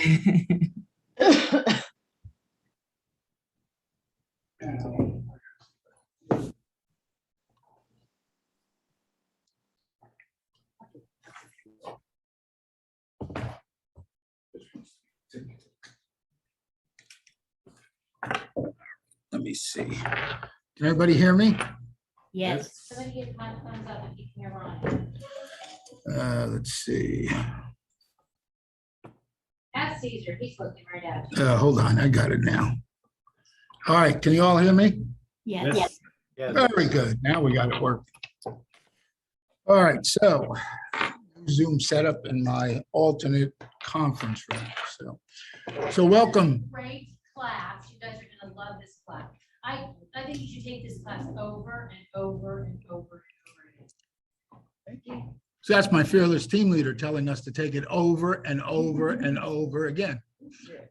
Let me see. Can everybody hear me? Yes. Somebody give my thumbs up if you can hear Ron. Let's see. Ask Caesar, he's looking right at you. Hold on, I got it now. All right, can you all hear me? Yes. Very good. Now we got it working. All right, so Zoom setup in my alternate conference room. So welcome. Great class. You guys are gonna love this class. I think you should take this class over and over and over and over again. So that's my fearless team leader telling us to take it over and over and over again.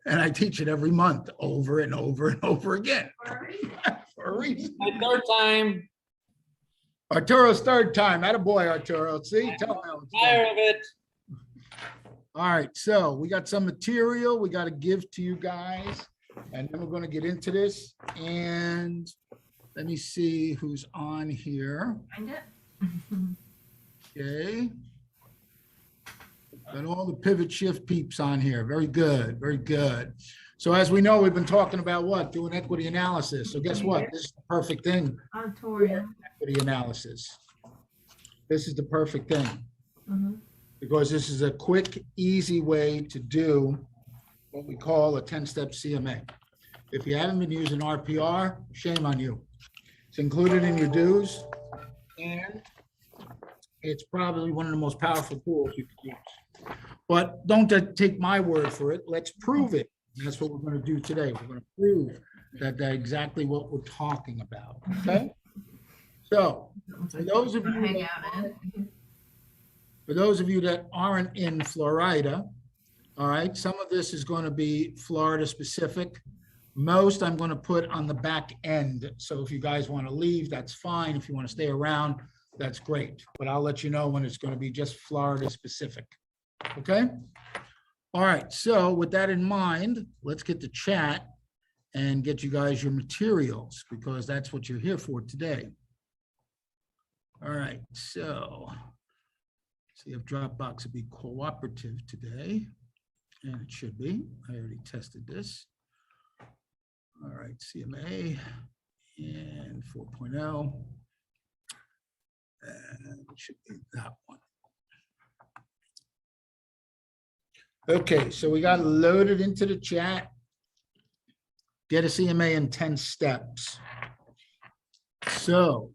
And I teach it every month over and over and over again. For a reason. My third time. Arturo's third time. Attaboy, Arturo. See, tell him. Tired of it. All right, so we got some material we got to give to you guys, and then we're going to get into this. And let me see who's on here. Okay. Got all the pivot shift peeps on here. Very good, very good. So as we know, we've been talking about what? Doing equity analysis. So guess what? This is the perfect thing. Equity analysis. This is the perfect thing. Because this is a quick, easy way to do what we call a 10-step CMA. If you haven't been using RPR, shame on you. It's included in your dues, and it's probably one of the most powerful tools you can use. But don't take my word for it. Let's prove it. And that's what we're going to do today. We're going to prove that that's exactly what we're talking about. Okay? So, for those of you that aren't in Florida, all right, some of this is going to be Florida specific. Most I'm going to put on the back end. So if you guys want to leave, that's fine. If you want to stay around, that's great. But I'll let you know when it's going to be just Florida specific. Okay? All right. So with that in mind, let's get to chat and get you guys your materials, because that's what you're here for today. All right. So see if Dropbox will be cooperative today, and it should be. I already tested this. All right, CMA and 4.0, and it should be that one. Okay, so we got loaded into the chat. Get a CMA in 10 steps. So,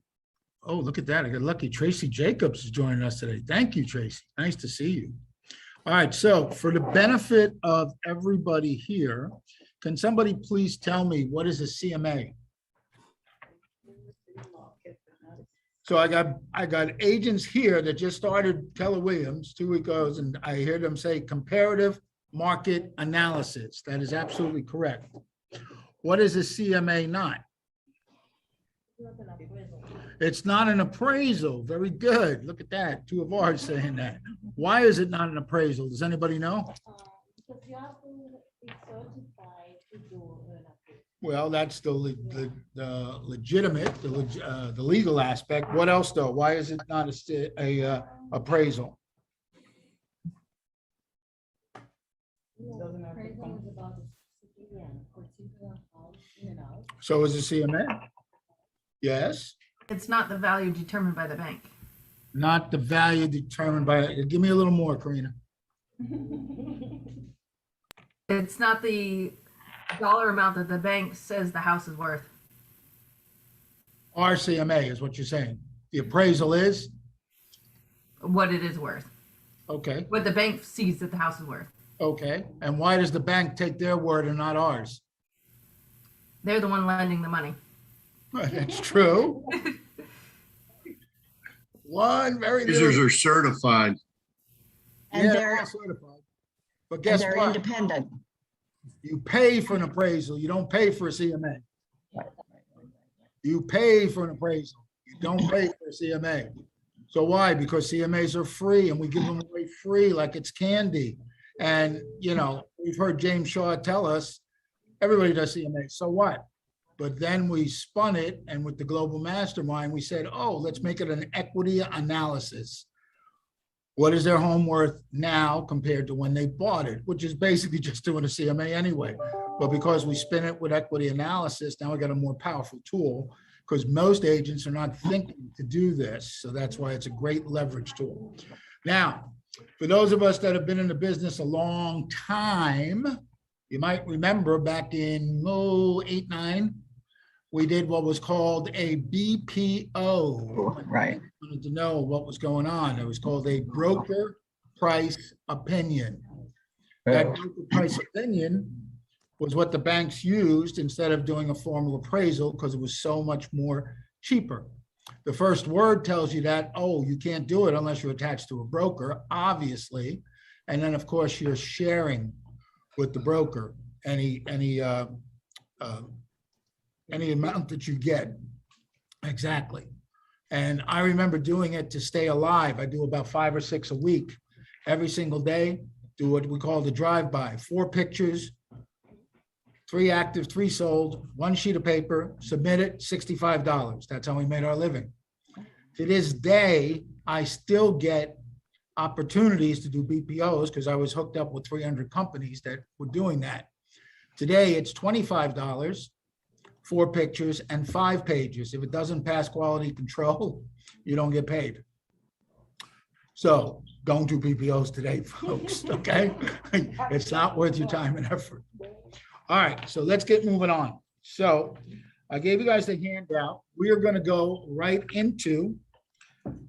oh, look at that. I got lucky. Tracy Jacobs is joining us today. Thank you, Tracy. Nice to see you. All right. So for the benefit of everybody here, can somebody please tell me what is a CMA? So I got agents here that just started Keller Williams 2 weeks ago, and I hear them say comparative market analysis. That is absolutely correct. What is a CMA not? It's not an appraisal. Very good. Look at that. Two of ours saying that. Why is it not an appraisal? Does anybody know? Because you have to be certified to do an appraisal. Well, that's the legitimate, the legal aspect. What else though? Why is it not a appraisal? Appraisal is about the civilian or civilian house in and out. So is it CMA? Yes. It's not the value determined by the bank. Not the value determined by, give me a little more, Karina. It's not the dollar amount that the bank says the house is worth. RCMA is what you're saying. The appraisal is? What it is worth. Okay, What the bank sees that the house is worth. okay. And why does the bank take their word and not ours? They're the one lending the money. That's true. One very Users little, are certified. yeah, And they're they're, certified. But and guess they're what? independent. You pay for an appraisal. You don't pay for a CMA. You pay for an appraisal. You don't pay for a CMA. So why? Because CMAs are free and we give them away free like it's candy. And, you know, we've heard James Shaw tell us, everybody does CMA, so what? But then we spun it, and with the global mastermind, we said, oh, let's make it an equity analysis. What is their home worth now compared to when they bought it, which is basically just doing a CMA anyway. But because we spin it with equity analysis, now we got a more powerful tool, because most agents are not thinking to do this. So that's why it's a great leverage tool. Now, for those of us that have been in the business a long time, you might remember back in 08, 09, we did what was called a BPO. Right. Wanted to know what was going on. It was called a broker price opinion. That broker price opinion was what the banks used instead of doing a formal appraisal, because it was so much more cheaper. The first word tells you that, oh, you can't do it unless you're attached to a broker, obviously. And then, of course, you're sharing with the broker any amount that you get. Exactly. And I remember doing it to stay alive. I do about 5 or 6 a week. Every single day, do what we call the drive-by. 4 pictures, 3 active, 3 sold, 1 sheet of paper, submit it, $65. That's how we made our living. To this day, I still get opportunities to do BPOs because I was hooked up with 300 companies that were doing that. Today, it's $25, 4 pictures and 5 pages. If it doesn't pass quality control, you don't get paid. So don't do BPOs today, folks, okay? It's not worth your time and effort. All right, so let's get moving on. So I gave you guys the handout. We are going to go right into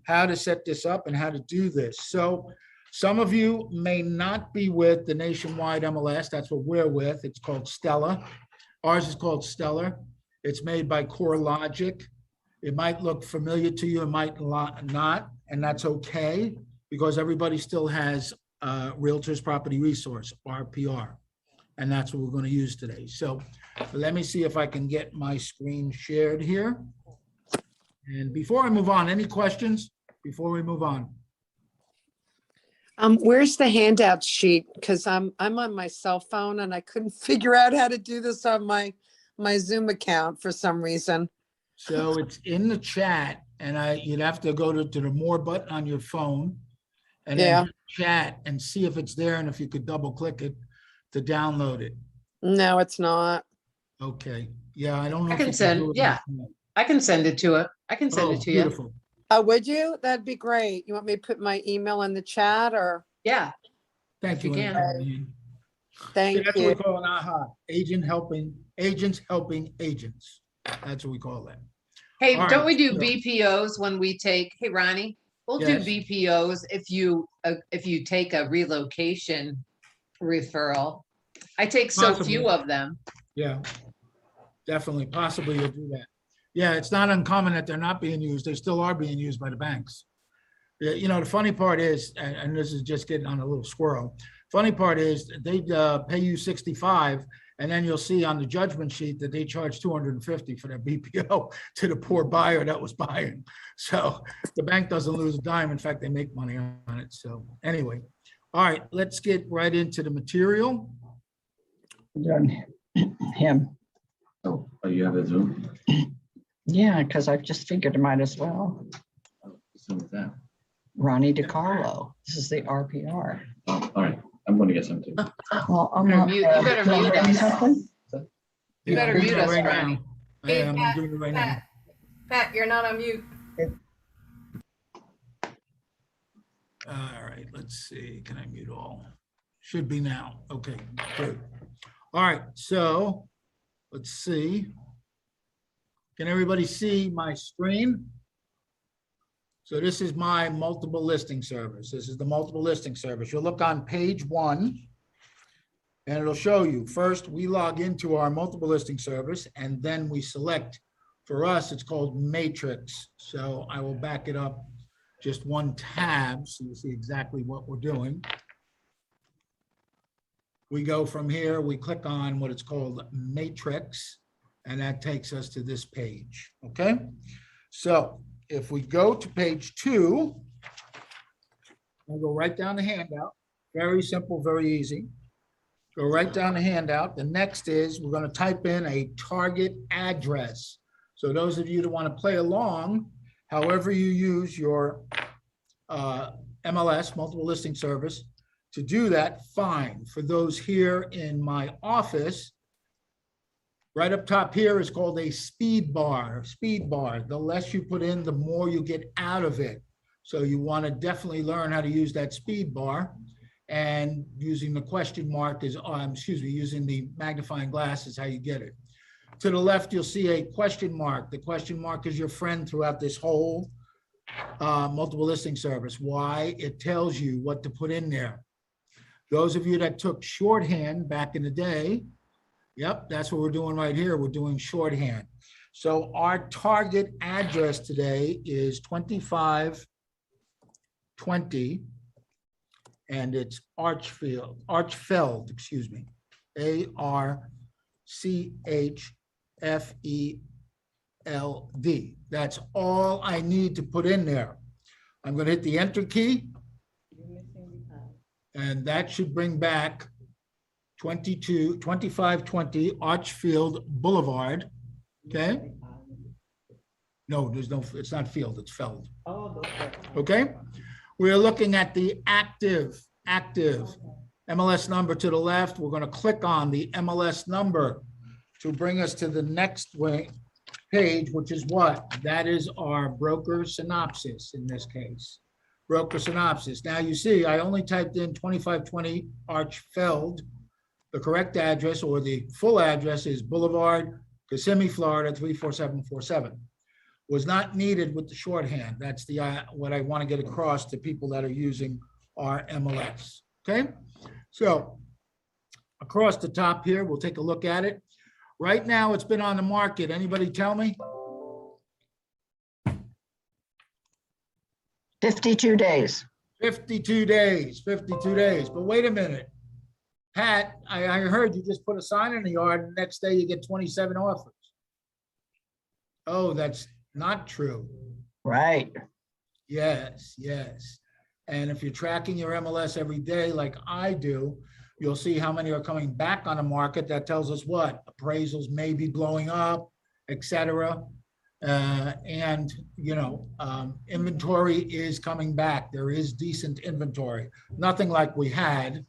how to set this up and how to do this. So some of you may not be with the nationwide MLS. That's what we're with. It's called Stella. Ours is called Stellar. It's made by CoreLogic. It might look familiar to you, it might not, and that's okay, because everybody still has Realtors Property Resource, RPR, and that's what we're going to use today. So let me see if I can get my screen shared here. And before I move on, any questions before we move on? Where's the handout sheet? Because I'm on my cell phone and I couldn't figure out how to do this on my Zoom account for some reason. So it's in the chat, and you'd have to go to the more button on your phone and then chat and see if it's there, and if you could double click it to download it. No, it's not. Okay. Yeah, I don't know. I if can you send, do it on yeah. the phone. I can send it to it. I can send Oh, it to you. beautiful. Oh, would you? That'd be great. You want me to put my email in the chat or? Yeah. Thank You you. can. Anne. Thank See, that's what we you. call an AHA, agents helping agents. That's what we call that. Hey, All don't right, we do so- BPOs when we take, hey, Ronnie, we'll do Yes. BPOs if you take a relocation referral. I take so Possibly. few of them. Yeah, definitely, possibly you'll do that. Yeah, it's not uncommon that they're not being used. They still are being used by the banks. Yeah, you know, the funny part is, and this is just getting on a little squirrel. Funny part is they pay you 65, and then you'll see on the judgment sheet that they charge 250 for that BPO to the poor buyer that was buying. So the bank doesn't lose a dime. In fact, they make money on it. So anyway, all right, let's get right into the material. Done. Him. Oh, you have a Zoom? Yeah, because I've just figured I might as well. So with that. Ronnie DiCarlo. This is the RPR. Oh, all right. I'm going to get some too. Well, I'm Better not. mute- you better can I mute get me us. something? You better I'm doing mute it us, right Ronnie. now. Yeah, I'm doing it right now. Pat, you're not on mute. All right, let's see. Can I mute all? Should be now. Okay, good. All right, so let's see. Can everybody see my screen? So this is my multiple listing service. This is the multiple listing service. You'll look on page 1 and it'll show you. First, we log into our multiple listing service and then we select, for us, it's called Matrix. So I will back it up just 1 tab so you see exactly what we're doing. We go from here, we click on what it's called Matrix, and that takes us to this page, okay? So if we go to page 2, I'll go right down the handout. Very simple, very easy. Go right down the handout. The next is we're going to type in a target address. So those of you that want to play along, however you use your MLS, multiple listing service, to do that, fine. For those here in my office, right up top here is called a speed bar. Speed bar. The less you put in, the more you get out of it. So you want to definitely learn how to use that speed bar. And using the question mark is, using the magnifying glass is how you get it. To the left, you'll see a question mark. The question mark is your friend throughout this whole multiple listing service. Why? It tells you what to put in there. Those of you that took shorthand back in the day, yep, that's what we're doing right here. We're doing shorthand. So our target address today is 2520, and it's Archfeld, excuse me, ARCHFELD. That's all I need to put in there. I'm going to hit the enter key, and that should bring back 2520 Archfield Boulevard. Okay. No, it's not field, it's Feld. Okay. We're looking at the active MLS number to the left. We're going to click on the MLS number to bring us to the next page, which is what? That is our broker synopsis in this case. Broker synopsis. Now you see, I only typed in 2520 Archfeld. The correct address, or the full address, is Boulevard, Kissimmee, Florida, 34747. Was not needed with the shorthand. That's the what I want to get across to people that are using our MLS. Okay, so across the top here, we'll take a look at it. Right now, it's been on the market. Anybody tell me? 52 days. 52 days, 52 days. But wait a minute. Pat, I heard you just put a sign in the yard and the next day you get 27 offers. Oh, that's not true. Right. Yes, yes. And if you're tracking your MLS every day like I do, you'll see how many are coming back on the market. That tells us what? Appraisals may be blowing up, et cetera. And, inventory is coming back. There is decent inventory. Nothing like we had.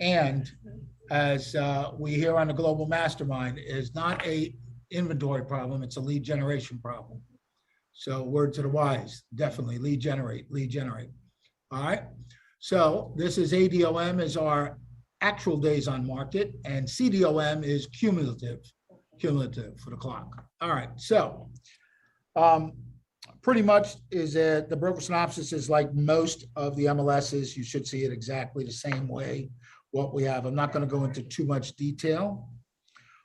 And as we hear on the Global Mastermind, is not a inventory problem, it's a lead generation problem. So word to the wise, definitely lead generate. All right. So this is ADOM is our actual days on market, and CDOM is cumulative for the clock. All right. So pretty much is the broker synopsis is like most of the MLSs. You should see it exactly the same way. What we have. I'm not going to go into too much detail.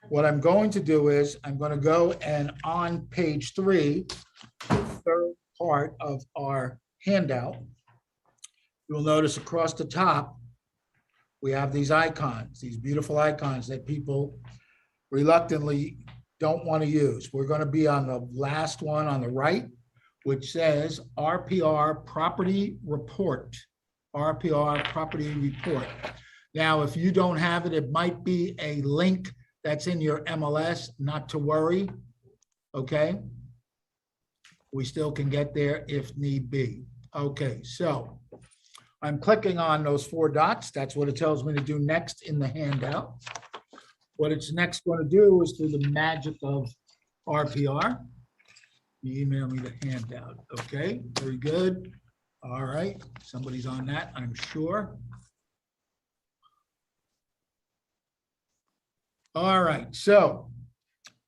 What I'm going to do is I'm going to go and on page 3, the third part of our handout, you'll notice across the top, we have these icons, these beautiful icons that people reluctantly don't want to use. We're going to be on the last one on the right, which says RPR Property Report. RPR Property Report. Now, if you don't have it, it might be a link that's in your MLS, not to worry, okay? We still can get there if need be. Okay, so I'm clicking on those 4 dots. That's what it tells me to do next in the handout. What it's next going to do is through the magic of RPR, you email me the handout. Okay, very good. All right, somebody's on that, I'm sure. All right, so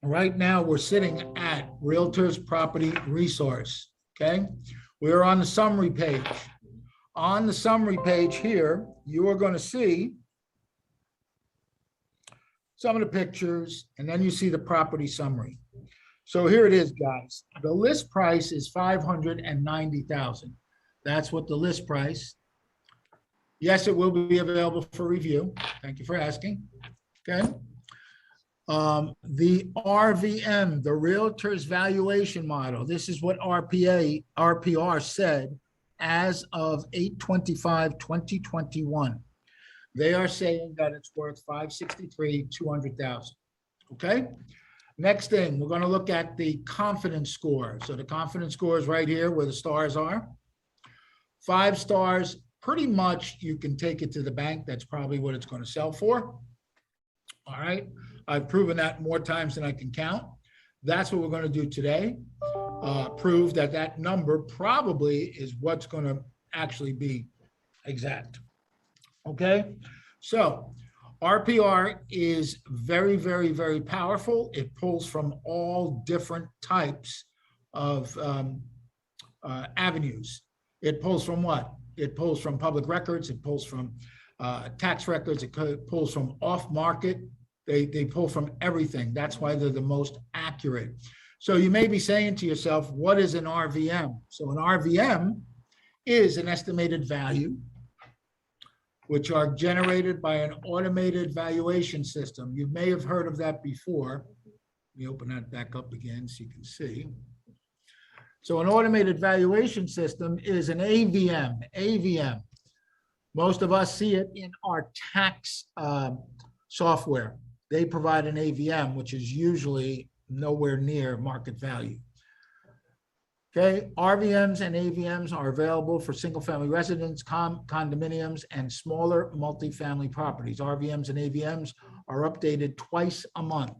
right now we're sitting at Realtors Property Resource, okay? We're on the summary page. On the summary page here, you are going to see some of the pictures, and then you see the property summary. So here it is, guys. The list price is $590,000. That's what the list price. Yes, it will be available for review. Thank you for asking. Okay. The RVM, the Realtors Valuation Model, this is what RPR said as of 8/25/2021. They are saying that it's worth 563, 200,000. Okay? Next thing, we're going to look at the confidence score. So the confidence score is right here where the stars are. 5 stars, pretty much you can take it to the bank. That's probably what it's going to sell for. All right. I've proven that more times than I can count. That's what we're going to do today. Prove that that number probably is what's going to actually be exact. Okay. So RPR is very, very, very powerful. It pulls from all different types of avenues. It pulls from what? It pulls from public records. It pulls from tax records. It pulls from off market. They pull from everything. That's why they're the most accurate. So you may be saying to yourself, what is an RVM? So an RVM is an estimated value, which are generated by an automated valuation system. You may have heard of that before. Let me open that back up again so you can see. So an automated valuation system is an AVM. AVM. Most of us see it in our tax software. They provide an AVM, which is usually nowhere near market value. Okay, RVMs and AVMs are available for single-family residence, condominiums, and smaller multifamily properties. RVMs and AVMs are updated twice a month.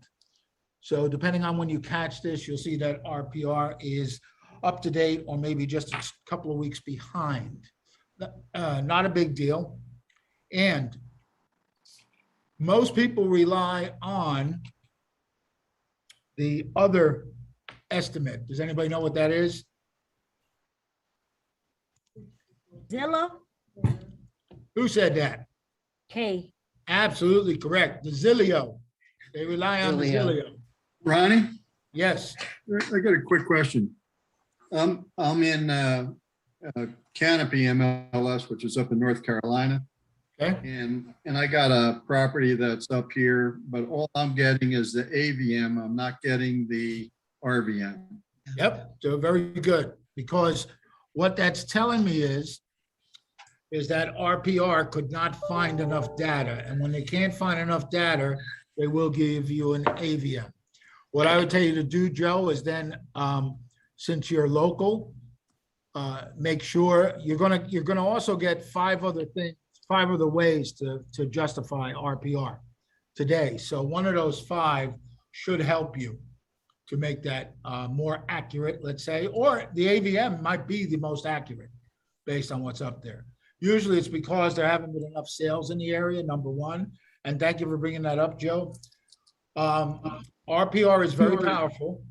So depending on when you catch this, you'll see that RPR is up to date or maybe just a couple of weeks behind. Not a big deal. And most people rely on the other estimate. Does anybody know what that is? Zillow? Who said that? K. Absolutely correct. The Zillow. They rely on the Zillow. Zillow. Ronnie, Yes. I got a quick question. I'm in Canopy MLS, which is up in North Carolina. Okay. And I got a property that's up here, but all I'm getting is the AVM. I'm not getting the RVM. Yep. So very good. Because what that's telling me is that RPR could not find enough data. And when they can't find enough data, they will give you an AVM. What I would tell you to do, Joe, is then, since you're local, make sure you're gonna also get 5 other ways to justify RPR today. So one of those 5 should help you to make that more accurate, let's say, or the AVM might be the most accurate based on what's up there. Usually it's because there haven't been enough sales in the area, number one. And thank you for bringing that up, Joe. RPR is very powerful.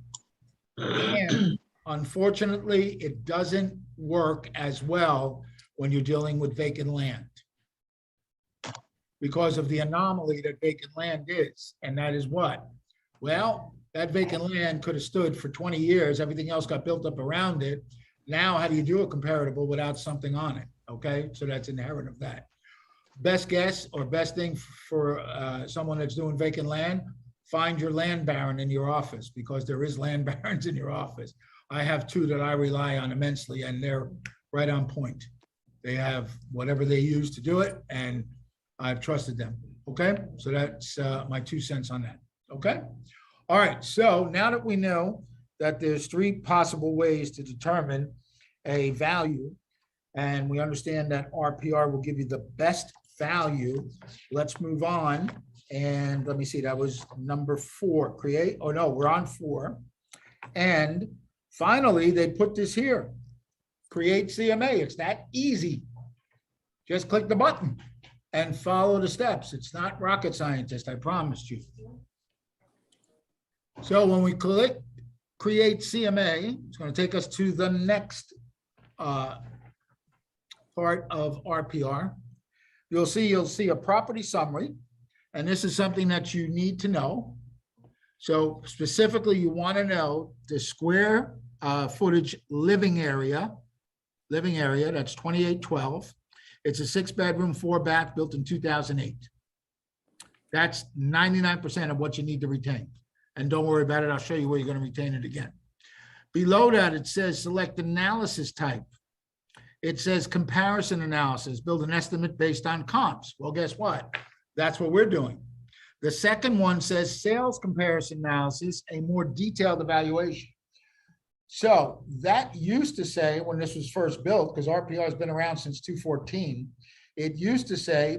And unfortunately, it doesn't work as well when you're dealing with vacant land because of the anomaly that vacant land is. And that is what? Well, that vacant land could have stood for 20 years. Everything else got built up around it. Now, how do you do a comparable without something on it? Okay, so that's inherent of that. Best guess or best thing for someone that's doing vacant land, find your land baron in your office because there is land barons in your office. I have 2 that I rely on immensely and they're right on point. They have whatever they use to do it and I've trusted them. Okay, so that's my 2 cents on that. Okay, all right. So now that we know that there's 3 possible ways to determine a value, and we understand that RPR will give you the best value, let's move on. And let me see, that was number 4, create. Oh no, we're on 4. And finally, they put this here, create CMA. It's that easy. Just click the button and follow the steps. It's not rocket scientist, I promised you. So when we click create CMA, it's going to take us to the next part of RPR. You'll see a property summary, and this is something that you need to know. So specifically, you want to know the square footage living area, that's 2812. It's a 6-bedroom, 4-bath, built in 2008. That's 99% of what you need to retain. And don't worry about it, I'll show you where you're going to retain it again. Below that, it says select analysis type. It says comparison analysis, build an estimate based on comps. Well, guess what? That's what we're doing. The second one says sales comparison analysis, a more detailed evaluation. So that used to say, when this was first built, because RPR has been around since 2014, it used to say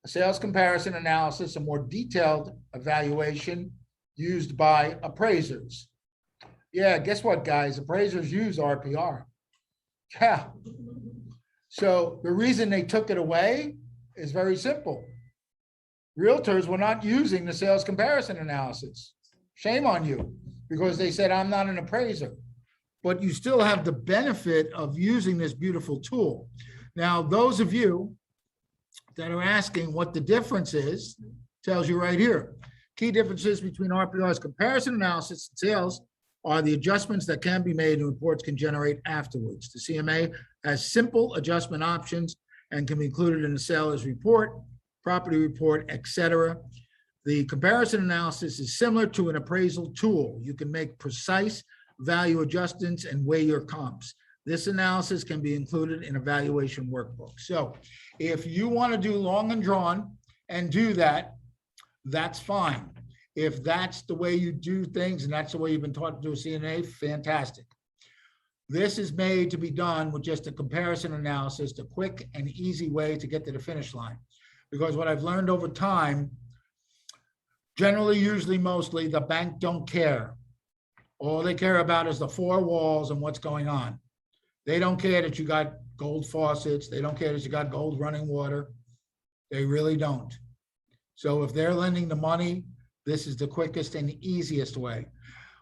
a sales comparison analysis, a more detailed evaluation used by appraisers. Yeah, guess what, guys? Appraisers use RPR. Yeah. So the reason they took it away is very simple. Realtors were not using the sales comparison analysis. Shame on you, because they said, I'm not an appraiser. But you still have the benefit of using this beautiful tool. Now, those of you that are asking what the difference is, tells you right here. Key differences between RPR's comparison analysis and sales are the adjustments that can be made and reports can generate afterwards. The CMA has simple adjustment options and can be included in the seller's report, property report, etc. The comparison analysis is similar to an appraisal tool. You can make precise value adjustments and weigh your comps. This analysis can be included in a valuation workbook. So if you want to do long and drawn and do that, that's fine. If that's the way you do things and that's the way you've been taught to do a CMA, fantastic. This is made to be done with just a comparison analysis, the quick and easy way to get to the finish line. Because what I've learned over time, generally, usually, mostly, the bank don't care. All they care about is the four walls and what's going on. They don't care that you got gold faucets. They don't care that you got gold running water. They really don't. So if they're lending the money, this is the quickest and easiest way.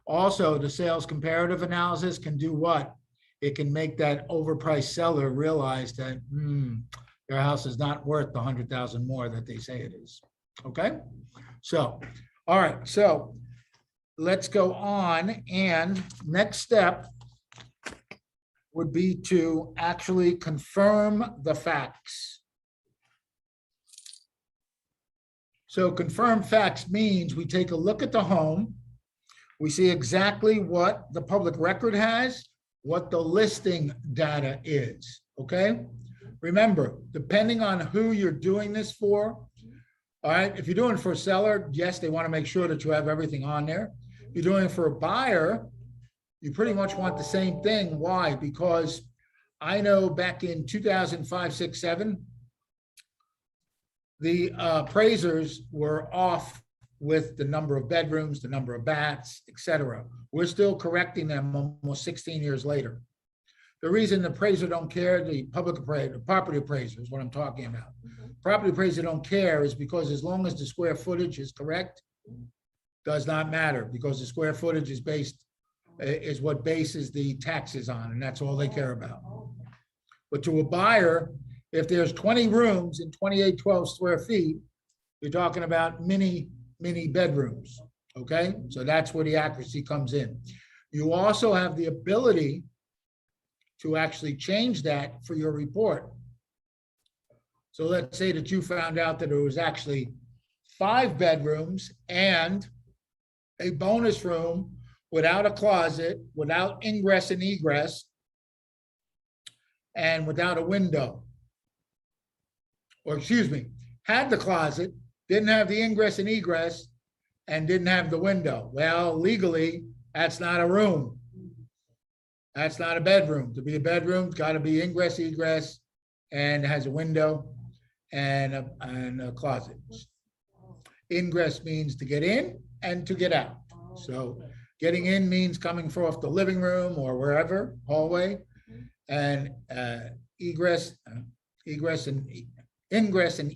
Also, the sales comparative analysis can do what? It can make that overpriced seller realize that their house is not worth the 100,000 more that they say it is. Okay? So, all right. So let's go on. And next step would be to actually confirm the facts. So confirm facts means we take a look at the home. We see exactly what the public record has, what the listing data is, okay? Remember, depending on who you're doing this for, all right, if you're doing it for a seller, yes, they want to make sure that you have everything on there. If you're doing it for a buyer, you pretty much want the same thing. Why? Because I know back in 2005, 6, 7, the appraisers were off with the number of bedrooms, the number of baths, etc. We're still correcting them almost 16 years later. The reason the appraiser don't care, the public appraiser, the property appraiser is what I'm talking about. Property appraiser don't care is because as long as the square footage is correct, does not matter, because the square footage is based, is what bases the taxes on, and that's all they care about. But to a buyer, if there's 20 rooms and 2812 square feet, you're talking about mini bedrooms, okay? So that's where the accuracy comes in. You also have the ability to actually change that for your report. So let's say that you found out that it was actually 5 bedrooms and a bonus room without a closet, without ingress and egress, and without a window. Or excuse me, had the closet, didn't have the ingress and egress, and didn't have the window. Well, legally, that's not a room. That's not a bedroom. To be a bedroom, it's got to be ingress, egress, and has a window and a closet. Ingress means to get in and to get out. So getting in means coming off the living room or wherever, hallway, and ingress and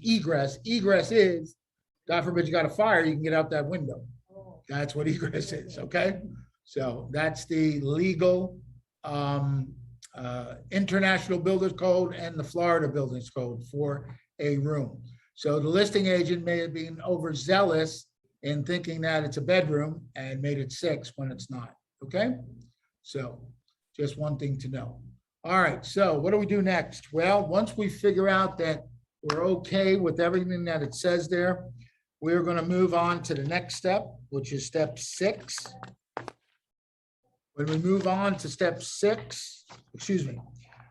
egress. Egress is, God forbid you got a fire, you can get out that window. That's what egress is, okay? So that's the legal International Builders Code and the Florida Buildings Code for a room. So the listing agent may have been overzealous in thinking that it's a bedroom and made it 6 when it's not, okay? So just one thing to know. All right, so what do we do next? Well, once we figure out that we're okay with everything that it says there, we're going to move on to the next step, which is step 6. When we move on to step 6, excuse me,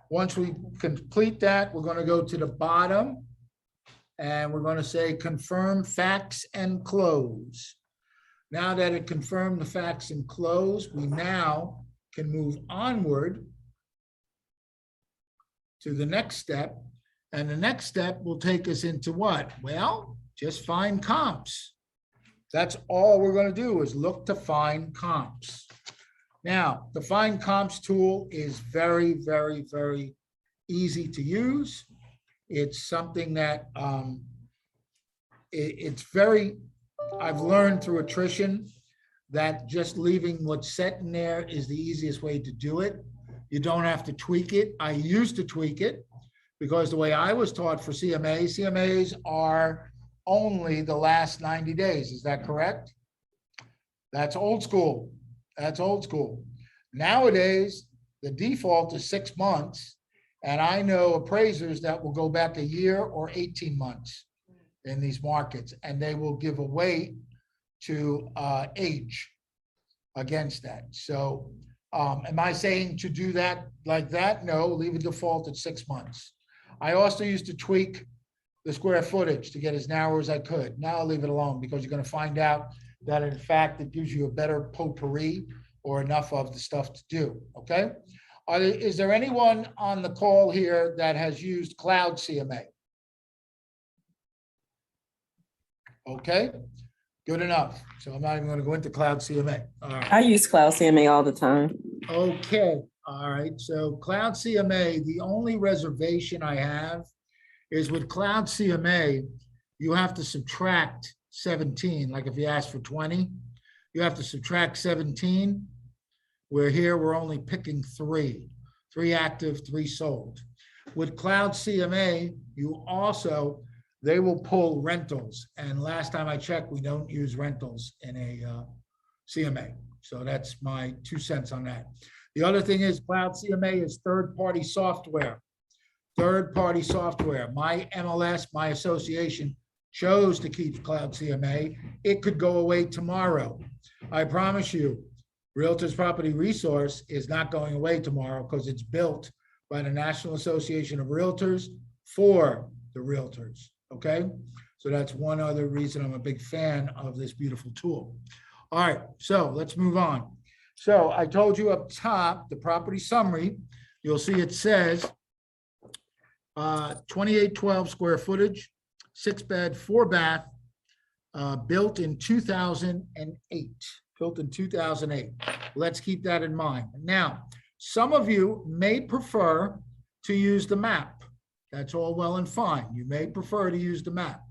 Once we complete that, we're gonna go to the bottom and we're gonna say confirm facts and close. Now that it confirmed the facts and close, we now can move onward to the next step. And the next step will take us into what? Well, just find comps. That's all we're gonna do is look to find comps. Now, the find comps tool is very, very, very easy to use. It's something that it's very, I've learned through attrition that just leaving what's set in there is the easiest way to do it. You don't have to tweak it. I used to tweak it because the way I was taught for CMAs are only the last 90 days. Is that correct? That's old school. That's old school. Nowadays, the default is 6 months. And I know appraisers that will go back a year or 18 months in these markets, and they will give a weight to age against that. So am I saying to do that like that? No, leave a default at 6 months. I also used to tweak the square footage to get as narrow as I could. Now I'll leave it alone because you're going to find out that in fact it gives you a better potpourri or enough of the stuff to do. Okay. Is there anyone on the call here that has used Cloud CMA? Okay, good enough. So I'm not even going to go into Cloud CMA. All right. I use Cloud CMA all the time. Okay, all right. So Cloud CMA, the only reservation I have is with Cloud CMA, you have to subtract 17. Like if you ask for 20, you have to subtract 17. Where here we're only picking 3 active, 3 sold. With Cloud CMA, you also, they will pull rentals. And last time I checked, we don't use rentals in a CMA. So that's my 2 cents on that. The other thing is Cloud CMA is third-party software. Third-party software. My MLS, my association, chose to keep Cloud CMA. It could go away tomorrow. I promise you, Realtors Property Resource is not going away tomorrow because it's built by the National Association of Realtors for the realtors, okay? So that's one other reason I'm a big fan of this beautiful tool. All right, so let's move on. So I told you up top, the property summary, you'll see it says 2812 square footage, 6-bed, 4-bath, built in 2008. Built in 2008. Let's keep that in mind. Now, some of you may prefer to use the map. That's all well and fine. You may prefer to use the map.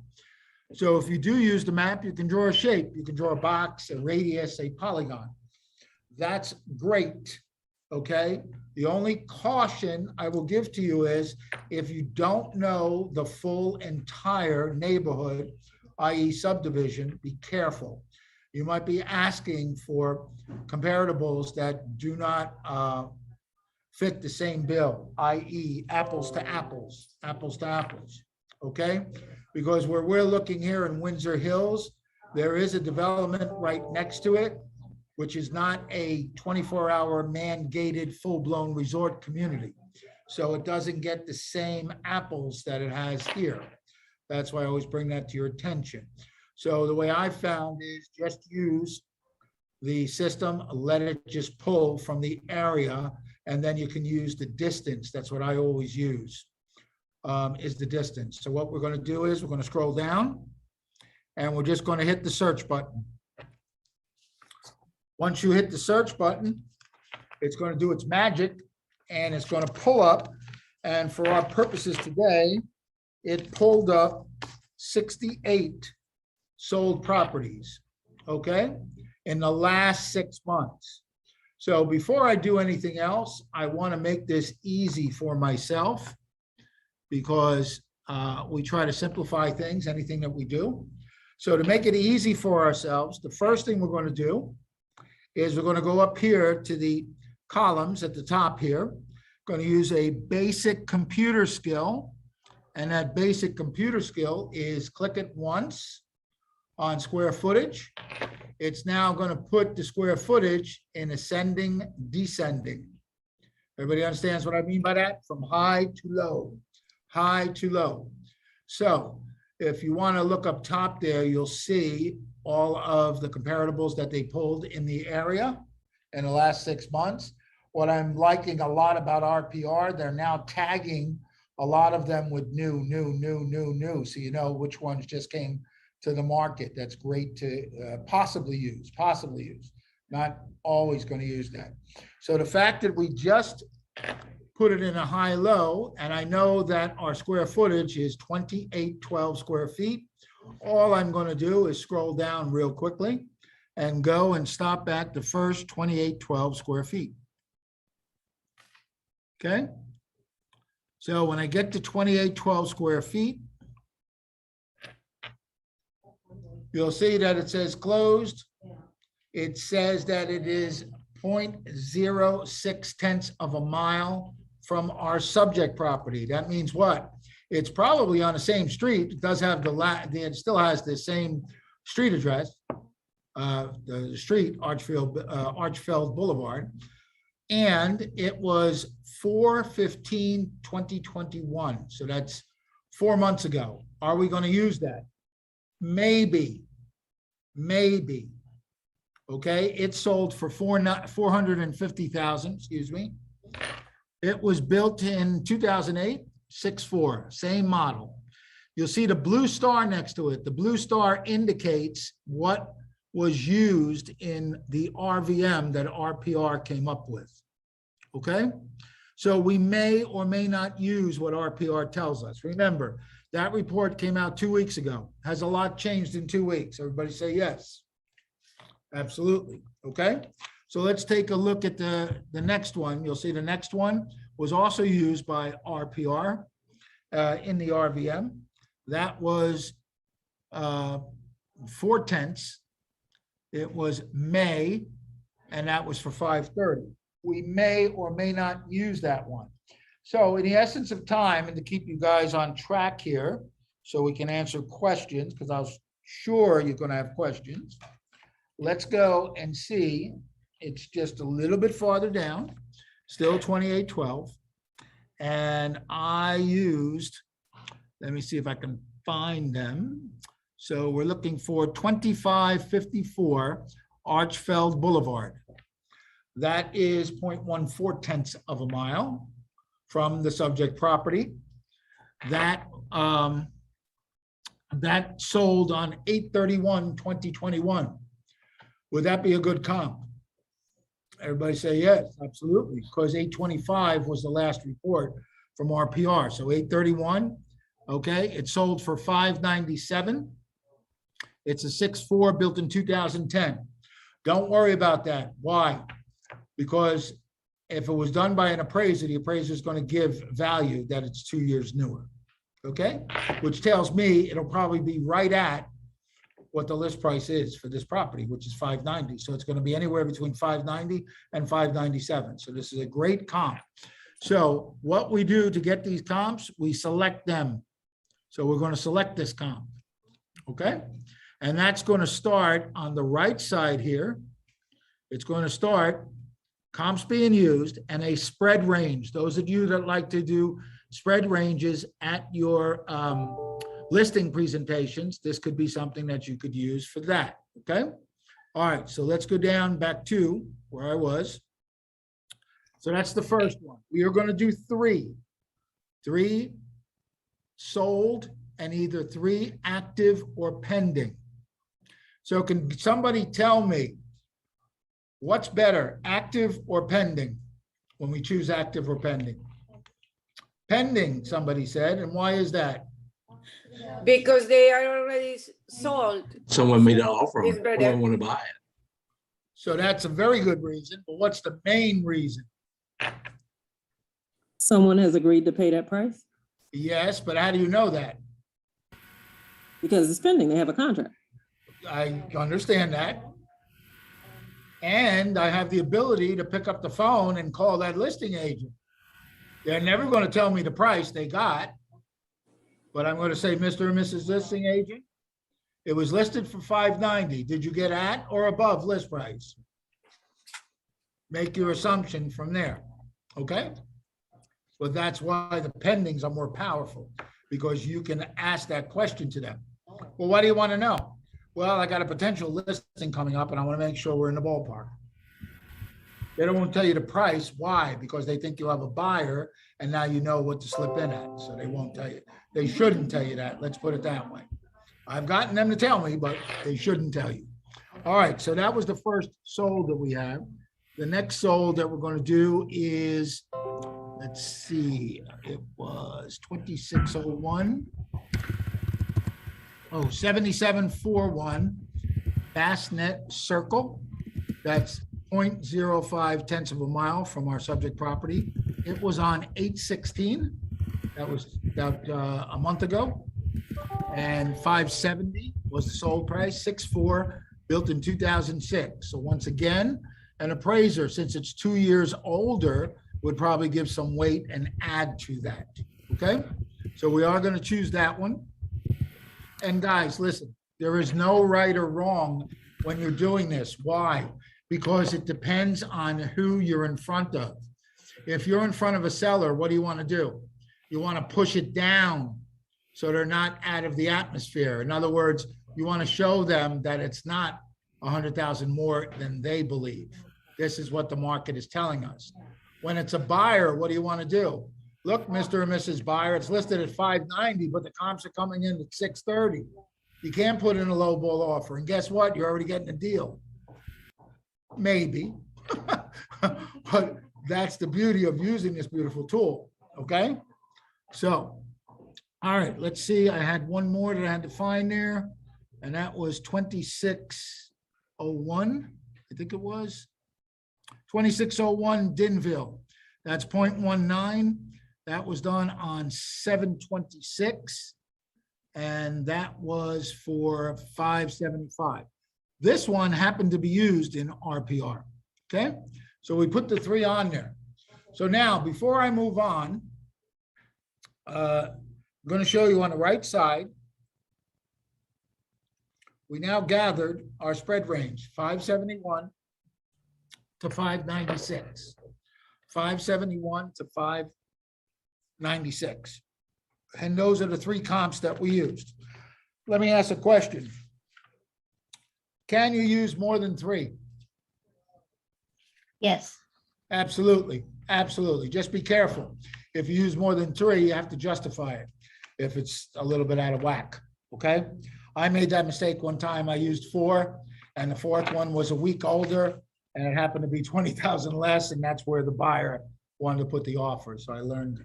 So if you do use the map, you can draw a shape. You can draw a box, a radius, a polygon. That's great, okay? The only caution I will give to you is if you don't know the full entire neighborhood, i.e. subdivision, be careful. You might be asking for comparatibles that do not fit the same bill, i.e. apples to apples, okay? Because where we're looking here in Windsor Hills, there is a development right next to it, which is not a 24-hour man-gated, full-blown resort community. So it doesn't get the same apples that it has here. That's why I always bring that to your attention. So the way I found is just use the system, let it just pull from the area, and then you can use the distance. That's what I always use, is the distance. So what we're going to do is we're going to scroll down, and we're just going to hit the search button. Once you hit the search button, it's going to do its magic, and it's going to pull up. And for our purposes today, it pulled up 68 sold properties, okay, in the last 6 months. So before I do anything else, I want to make this easy for myself because we try to simplify things, anything that we do. So to make it easy for ourselves, the first thing we're going to do is we're going to go up here to the columns at the top here. Going to use a basic computer skill, and that basic computer skill is click it once on square footage. It's now going to put the square footage in ascending, descending. Everybody understands what I mean by that? From high to low, high to low. So if you want to look up top there, you'll see all of the comparables that they pulled in the area in the last 6 months. What I'm liking a lot about RPR, they're now tagging a lot of them with new. So you know which ones just came to the market. That's great to possibly use. Not always going to use that. So the fact that we just put it in a high-low, and I know that our square footage is 2812 square feet. All I'm going to do is scroll down real quickly and go and stop at the first 2812 square feet. Okay? So when I get to 2812 square feet, you'll see that it says closed. It says that it is 0.06 of a mile from our subject property. That means what? It's probably on the same street. It does have it still has the same street address, the street, Archfeld Boulevard. And it was 4/15/2021. So that's 4 months ago. Are we going to use that? Maybe. Okay, it sold for 450,000, excuse me. It was built in 2008, 6.4, same model. You'll see the blue star next to it. The blue star indicates what was used in the RVM that RPR came up with. Okay, so we may or may not use what RPR tells us. Remember, that report came out 2 weeks ago. Has a lot changed in 2 weeks? Everybody say yes. Absolutely. Okay, so let's take a look at the next one. You'll see the next one was also used by RPR in the RVM. That was 4/10. It was May, and that was for 5/30. We may or may not use that one. So in the essence of time, and to keep you guys on track here, so we can answer questions, because I'm sure you're going to have questions. Let's go and see. It's just a little bit farther down, still 2812. And I used, let me see if I can find them. So we're looking for 2554 Archfeld Boulevard. That is 0.14 of a mile from the subject property. That sold on 8/31/2021. Would that be a good comp? Everybody say yes, absolutely, because 8/25 was the last report from RPR. So 8/31, okay, it sold for 597. It's a 6.4 built in 2010. Don't worry about that. Why? Because if it was done by an appraiser, the appraiser is going to give value that it's 2 years newer. Okay, which tells me it'll probably be right at what the list price is for this property, which is 590. So it's going to be anywhere between 590 and 597. So this is a great comp. So what we do to get these comps, we select them. So we're going to select this comp. Okay, and that's going to start on the right side here. It's going to start comps being used and a spread range. Those of you that like to do spread ranges at your listing presentations, this could be something that you could use for that. Okay. All right. So let's go down back to where I was. So that's the first one. We are going to do three sold and either 3 active or pending. So can somebody tell me what's better, active or pending, when we choose active or pending? Pending, somebody said, and why is that? Because they are already sold. Someone made an offer, It's on it. better. Someone want to buy it. So that's a very good reason, but what's the main reason? Someone has agreed to pay that price Yes, but how do you know that? because it's pending. They have a contract. I understand that. And I have the ability to pick up the phone and call that listing agent. They're never going to tell me the price they got, but I'm going to say, Mr. and Mrs. Listing Agent, it was listed for 590. Did you get at or above list price? Make your assumption from there. Okay? But that's why the pendings are more powerful, because you can ask that question to them. Well, what do you want to know? Well, I got a potential listing coming up and I want to make sure we're in the ballpark. They don't want to tell you the price. Why? Because they think you'll have a buyer and now you know what to slip in at. So they won't tell you. They shouldn't tell you that. Let's put it that way. I've gotten them to tell me, but they shouldn't tell you. All right. So that was the first sold that we have. The next sold that we're going to do is, let's see, it was 2601. Oh, 7741 Bassnet Circle. That's 0.05 tenths of a mile from our subject property. It was on 8/16. That was about a month ago. And 570 was the sold price, 6.4, built in 2006. So once again, an appraiser, since it's 2 years older, would probably give some weight and add to that. Okay? So we are going to choose that one. And guys, listen, there is no right or wrong when you're doing this. Why? Because it depends on who you're in front of. If you're in front of a seller, what do you want to do? You want to push it down so they're not out of the atmosphere. In other words, you want to show them that it's not 100,000 more than they believe. This is what the market is telling us. When it's a buyer, what do you want to do? Look, Mr. and Mrs. Buyer, it's listed at 590, but the comps are coming in at 630. You can't put in a low ball offer. And guess what? You're already getting a deal. Maybe. But that's the beauty of using this beautiful tool. Okay? So, all right, let's see. I had one more that I had to find there, and that was 2601. I think it was 2601 Dinville. That's 0.19. That was done on 7/26, and that was for 575. This one happened to be used in RPR. Okay, so we put the 3 on there. So now, before I move on, I'm going to show you on the right side. We now gathered our spread range, 571 to 596, 571 to 596. And those are the 3 comps that we used. Let me ask a question. Can you use more than 3? Yes. Absolutely. Absolutely. Just be careful. If you use more than 3, you have to justify it if it's a little bit out of whack. Okay. I made that mistake one time. I used 4, and the 4th one was a week older, and it happened to be 20,000 less, and that's where the buyer wanted to put the offer. So I learned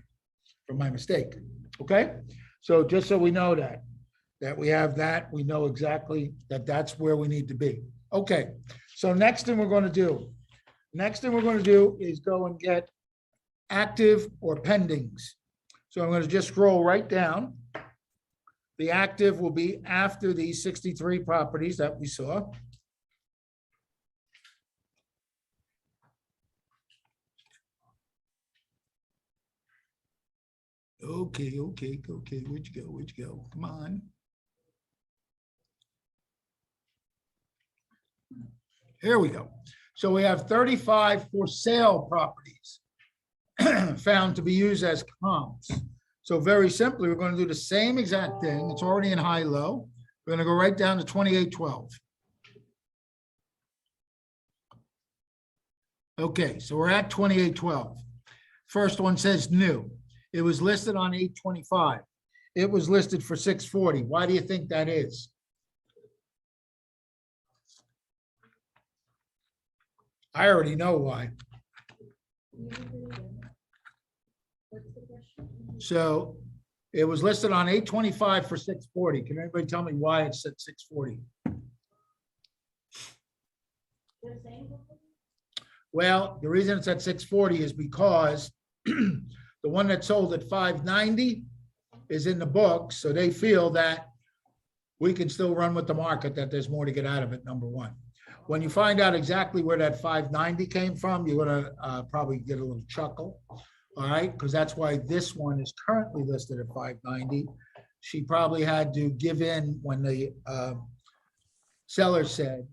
from my mistake. Okay. So just so we know that we have that, we know exactly that that's where we need to be. Okay. So next thing we're going to do is go and get active or pendings. So I'm going to just scroll right down. The active will be after these 63 properties that we saw. Okay. Where'd you go? Come on. Here we go. So we have 35 for sale properties found to be used as comps. So very simply, we're going to do the same exact thing. It's already in high-low. We're going to go right down to 2812. Okay, so we're at 2812. First one says new. It was listed on 825. It was listed for 640. Why do you think that is? I already know why. So it was listed on 825 for 640. Can anybody tell me why it's at 640? Well, the reason it's at 640 is because the one that sold at 590 is in the books, so they feel that we can still run with the market, that there's more to get out of it, number one. When you find out exactly where that 590 came from, you're going to probably get a little chuckle, all right? Because that's why this one is currently listed at 590. She probably had to give in when the seller said,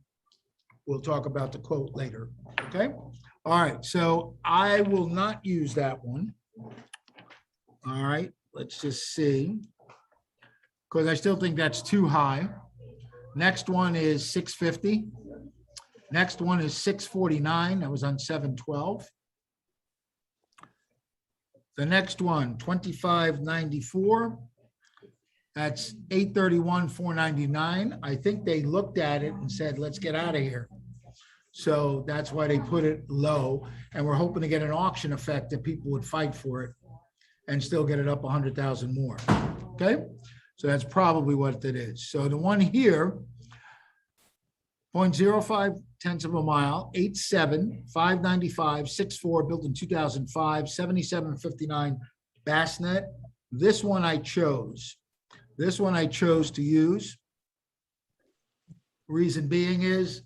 we'll talk about the quote later, okay? All right, so I will not use that one. All right, let's just see. Because I still think that's too high. Next one is 650. Next one is 649. That was on 712. The next one, 2594. That's 831, 499. I think they looked at it and said, let's get out of here. So that's why they put it low. And we're hoping to get an auction effect that people would fight for it and still get it up 100,000 more. Okay? So that's probably what it is. So the one here, 0.05 tenths of a mile, 87, 595, 64, built in 2005, 7759 bassnet. This one I chose. This one I chose to use. Reason being is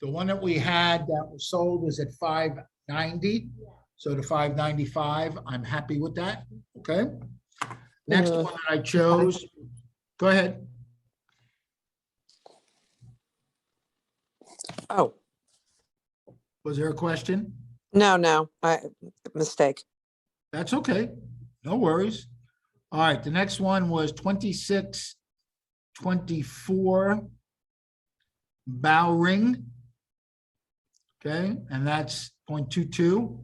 the one that we had that was sold was at 590. So the 595, I'm happy with that. Okay. Next one that I chose. Go ahead. Oh, Was there a question? no, mistake. That's okay. No worries. All right, the next one was 2624 bow ring. Okay, and that's 0.22,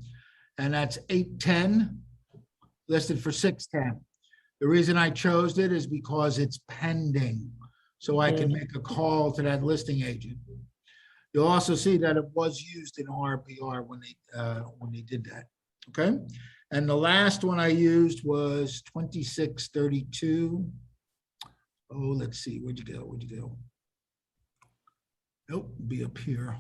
and that's 810, listed for 610. The reason I chose it is because it's pending, so I can make a call to that listing agent. You'll also see that it was used in RPR when they did that. Okay, and the last one I used was 2632. Oh, let's see, where'd you go? Where'd you go? Nope, be up here.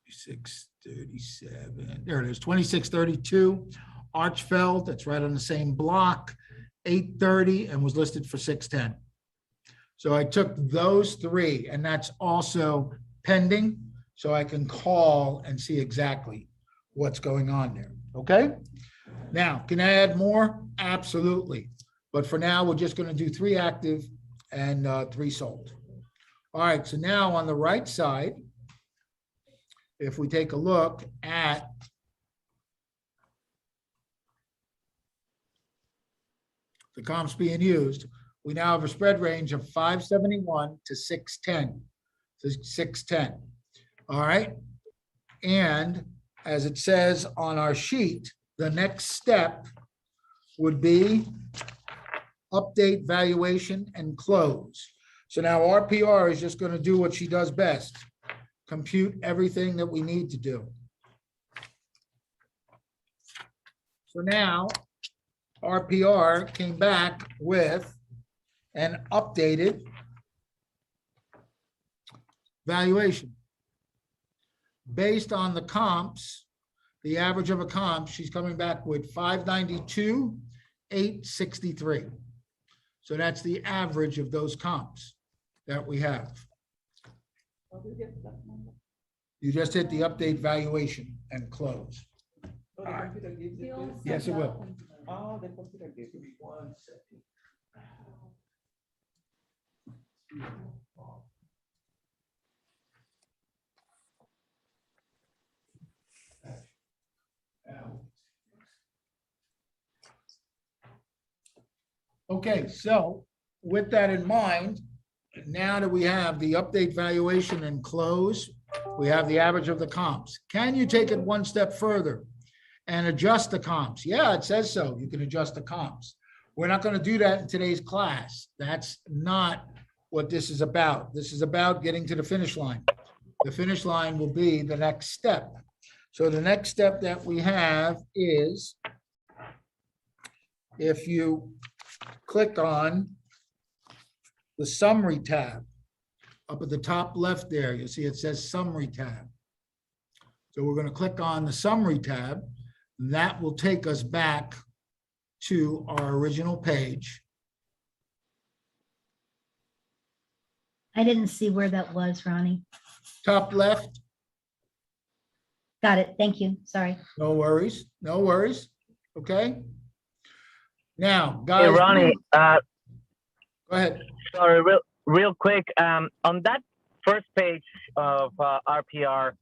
637. There it is, 2632 Archfeld. That's right on the same block, 830, and was listed for 610. So I took those three, and that's also pending, so I can call and see exactly what's going on there. Okay. Now, can I add more? Absolutely. But for now, we're just going to do 3 active and 3 sold. All right. So now on the right side, if we take a look at the comps being used, we now have a spread range of 571 to 610. So 610. All right. And as it says on our sheet, the next step would be update valuation and close. So now RPR is just going to do what she does best. Compute everything that we need to do. So now RPR came back with an updated valuation. Based on the comps, the average of a comp, she's coming back with 592, 863. So that's the average of those comps that we have. You just hit the update valuation and close. All right. Yes, it will. Oh, the computer gave me 1 second. Okay, so with that in mind, now that we have the update valuation and close, we have the average of the comps. Can you take it one step further and adjust the comps? Yeah, it says so. You can adjust the comps. We're not going to do that in today's class. That's not what this is about. This is about getting to the finish line. The finish line will be the next step. So the next step that we have is if you click on the summary tab up at the top left there, you'll see it says summary tab. So we're going to click on the summary tab. That will take us back to our original page. I didn't see where that was, Ronnie. Top left. Got it. Thank you. Sorry. No worries. No worries. Okay. Now, guys. Hey, Ronnie, go ahead. sorry, real quick. On that first page of RPR,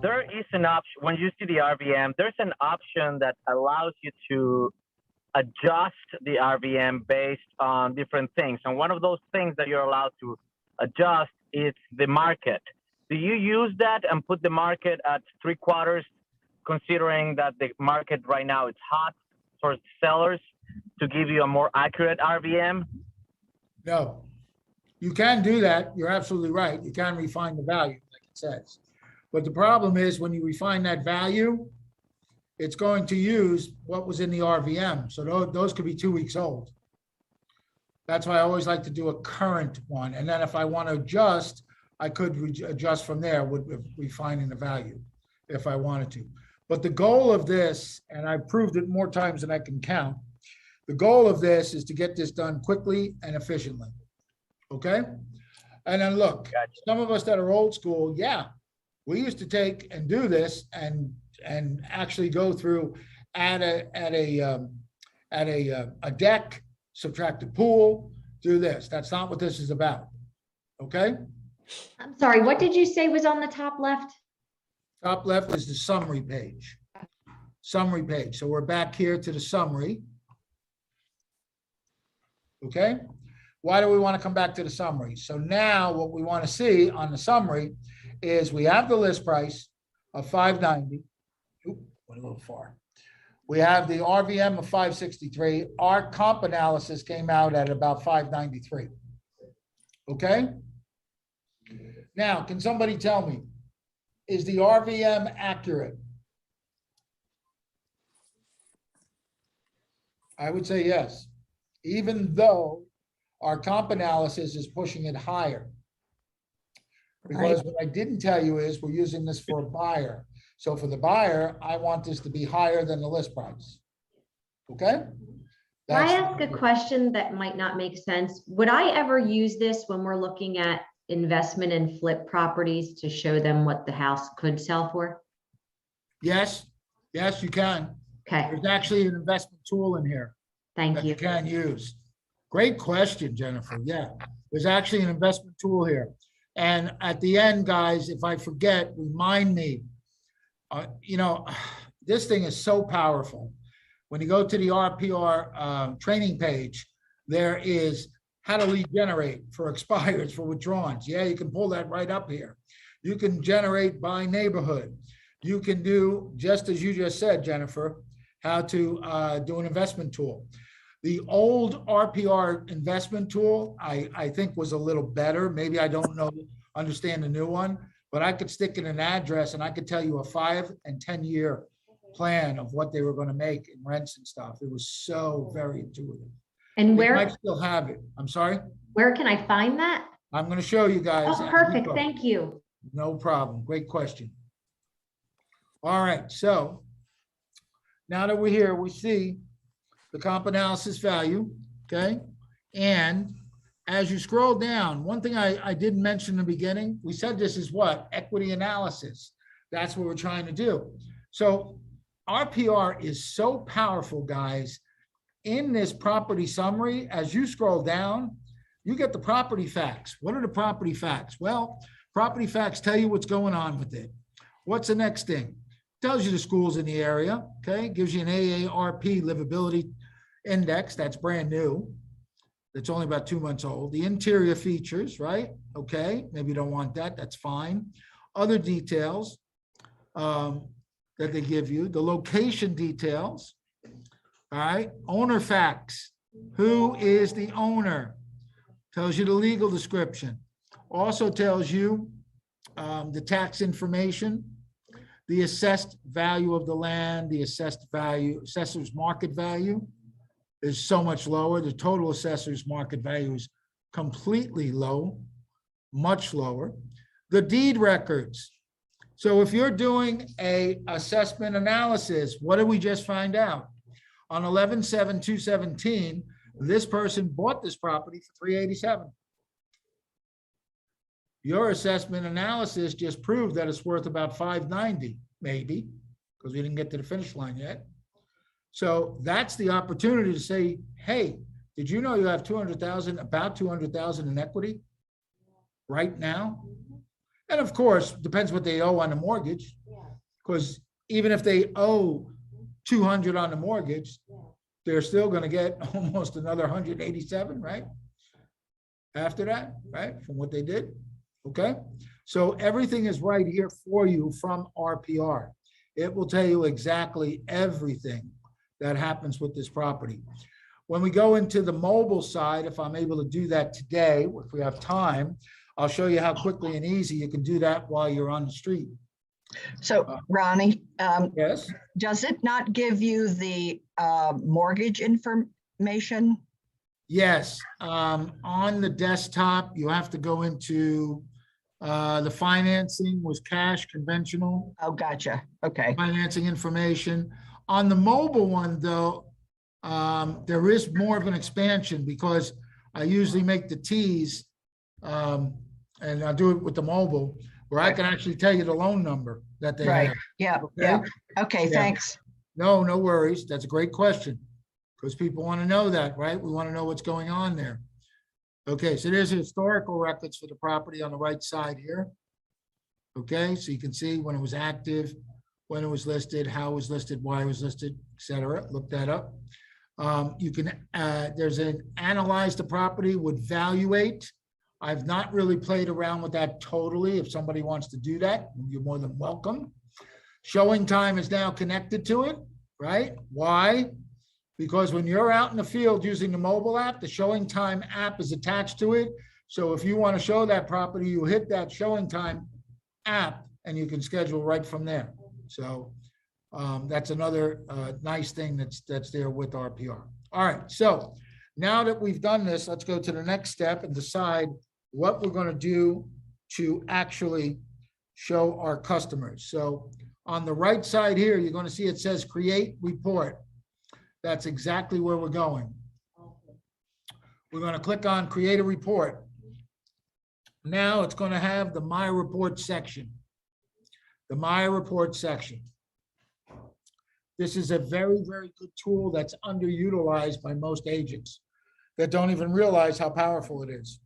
there is an option, when you see the RVM, there's an option that allows you to adjust the RVM based on different things. And one of those things that you're allowed to adjust is the market. Do you use that and put the market at 3/4, considering that the market right now is hot for sellers, to give you a more accurate RVM? No, you can do that. You're absolutely right. You can refine the value, like it says. But the problem is when you refine that value, it's going to use what was in the RVM. So those could be 2 weeks old. That's why I always like to do a current one. And then if I want to adjust, I could adjust from there with refining the value if I wanted to. But the goal of this, and I've proved it more times than I can count, the goal of this is to get this done quickly and efficiently. Okay? And then look, some of us that are old school, yeah, we used to take and do this and actually go through at a deck, subtract the pool, do this. That's not what this is about. Okay? I'm sorry, what did you say was on the top left? Top left is the summary page. Summary page. So we're back here to the summary. Okay? Why do we want to come back to the summary? So now what we want to see on the summary is we have the list price of 590. Oop, went a little far. We have the RVM of 563. Our comp analysis came out at about 593. Okay? Now, can somebody tell me, is the RVM accurate? I would say yes, even though our comp analysis is pushing it higher. Because what I didn't tell you is we're using this for a buyer. So for the buyer, I want this to be higher than the list price. Okay? Can I ask a question that might not make sense? Would I ever use this when we're looking at investment and flip properties to show them what the house could sell for? Yes, yes, you can. Okay. There's actually an investment tool in here. Thank that you. You can use. Great question, Jennifer. Yeah, there's actually an investment tool here. And at the end, guys, if I forget, remind me. You know, this thing is so powerful. When you go to the RPR training page, there is how to lead generate for expireds, for withdrawals. Yeah, you can pull that right up here. You can generate by neighborhood. You can do, just as you just said, Jennifer, how to do an investment tool. The old RPR investment tool, I think was a little better. Maybe I don't understand the new one, but I could stick in an address and I could tell you a 5 and 10 year plan of what they were going to make in rents and stuff. It was so very intuitive. And They where might still have it. I'm sorry. Where can I find that? I'm going to show you guys. Oh, perfect. Thank you. No problem. Great question. All right. So now that we're here, we see the comp analysis value. Okay. And as you scroll down, one thing I didn't mention in the beginning, we said this is what? Equity analysis. That's what we're trying to do. So RPR is so powerful, guys. In this property summary, as you scroll down, you get the property facts. What are the property facts? Well, property facts tell you what's going on with it. What's the next thing? Tells you the schools in the area, okay? Gives you an AARP livability index, that's brand new. That's only about 2 months old. The interior features, right? Okay, maybe you don't want that, that's fine. Other details that they give you, the location details, all right? Owner facts, who is the owner? Tells you the legal description. Also tells you the tax information, the assessed value of the land, the assessed value, assessor's market value is so much lower. The total assessor's market value is completely low, much lower. The deed records. So if you're doing a assessment analysis, what did we just find out? On 11/7/2017, this person bought this property for $387. Your assessment analysis just proved that it's worth about $590, maybe, because we didn't get to the finish line yet. So that's the opportunity to say, hey, did you know you have 200,000, about 200,000 in equity? right now. And of course, depends what they owe on the mortgage, because even if they owe 200 on the mortgage, they're still going to get almost another 187, right? After that, right? From what they did. Okay. So everything is right here for you from RPR. It will tell you exactly everything that happens with this property. When we go into the mobile side, if I'm able to do that today, if we have time, I'll show you how quickly and easy you can do that while you're on the street. So Ronnie, Yes. does it not give you the mortgage information? Yes. On the desktop, you have to go into the financing was cash conventional. Oh, gotcha. Okay. Financing information. On the mobile one, though, there is more of an expansion because I usually make the T's, and I do it with the mobile, where I can actually tell you the loan number that they Right. have. Yeah. Okay? Yeah. Okay. Yeah. Thanks. No worries. That's a great question because people want to know that, right? We want to know what's going on there. Okay, so there's historical records for the property on the right side here. Okay, so you can see when it was active, when it was listed, how it was listed, why it was listed, etc. Look that up. You can, there's an analyze the property with Valuate. I've not really played around with that totally. If somebody wants to do that, you're more than welcome. Showing time is now connected to it, right? Why? Because when you're out in the field using the mobile app, the showing time app is attached to it. So if you want to show that property, you hit that showing time app and you can schedule right from there. So that's another nice thing that's there with RPR. All right, so now that we've done this, let's go to the next step and decide what we're going to do to actually show our customers. So on the right side here, you're going to see it says create report. That's exactly where we're going. We're going to click on create a report. Now it's going to have the My Report section. The My Report section. This is a very, very good tool that's underutilized by most agents that don't even realize how powerful it is.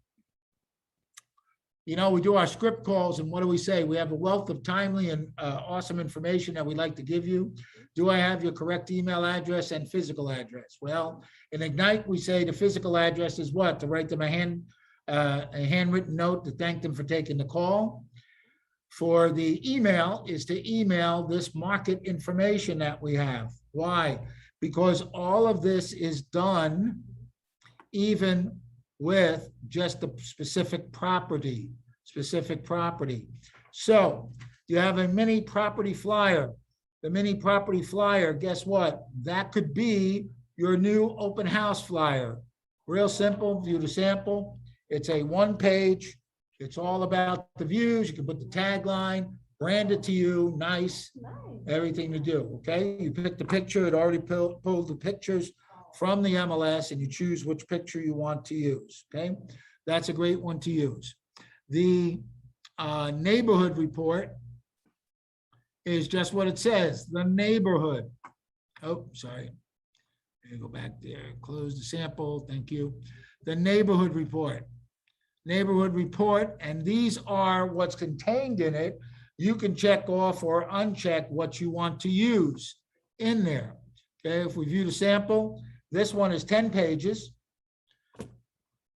You know, we do our script calls and what do we say? We have a wealth of timely and awesome information that we'd like to give you. Do I have your correct email address and physical address? Well, in Ignite, we say the physical address is what? To write them a handwritten note to thank them for taking the call. For the email is to email this market information that we have. Why? Because all of this is done even with just the specific property. So you have a mini property flyer. The mini property flyer, guess what? That could be your new open house flyer. Real simple, view the sample. It's a one page. It's all about the views. You can put the tagline, brand it to you, nice, everything to do, okay? You pick the picture, it already pulled the pictures from the MLS and you choose which picture you want to use, okay? That's a great one to use. The neighborhood report is just what it says, the neighborhood. Oh, sorry. Let me go back there, close the sample, thank you. The neighborhood report. Neighborhood report, and these are what's contained in it. You can check off or uncheck what you want to use in there. Okay, if we view the sample, this one is 10 pages.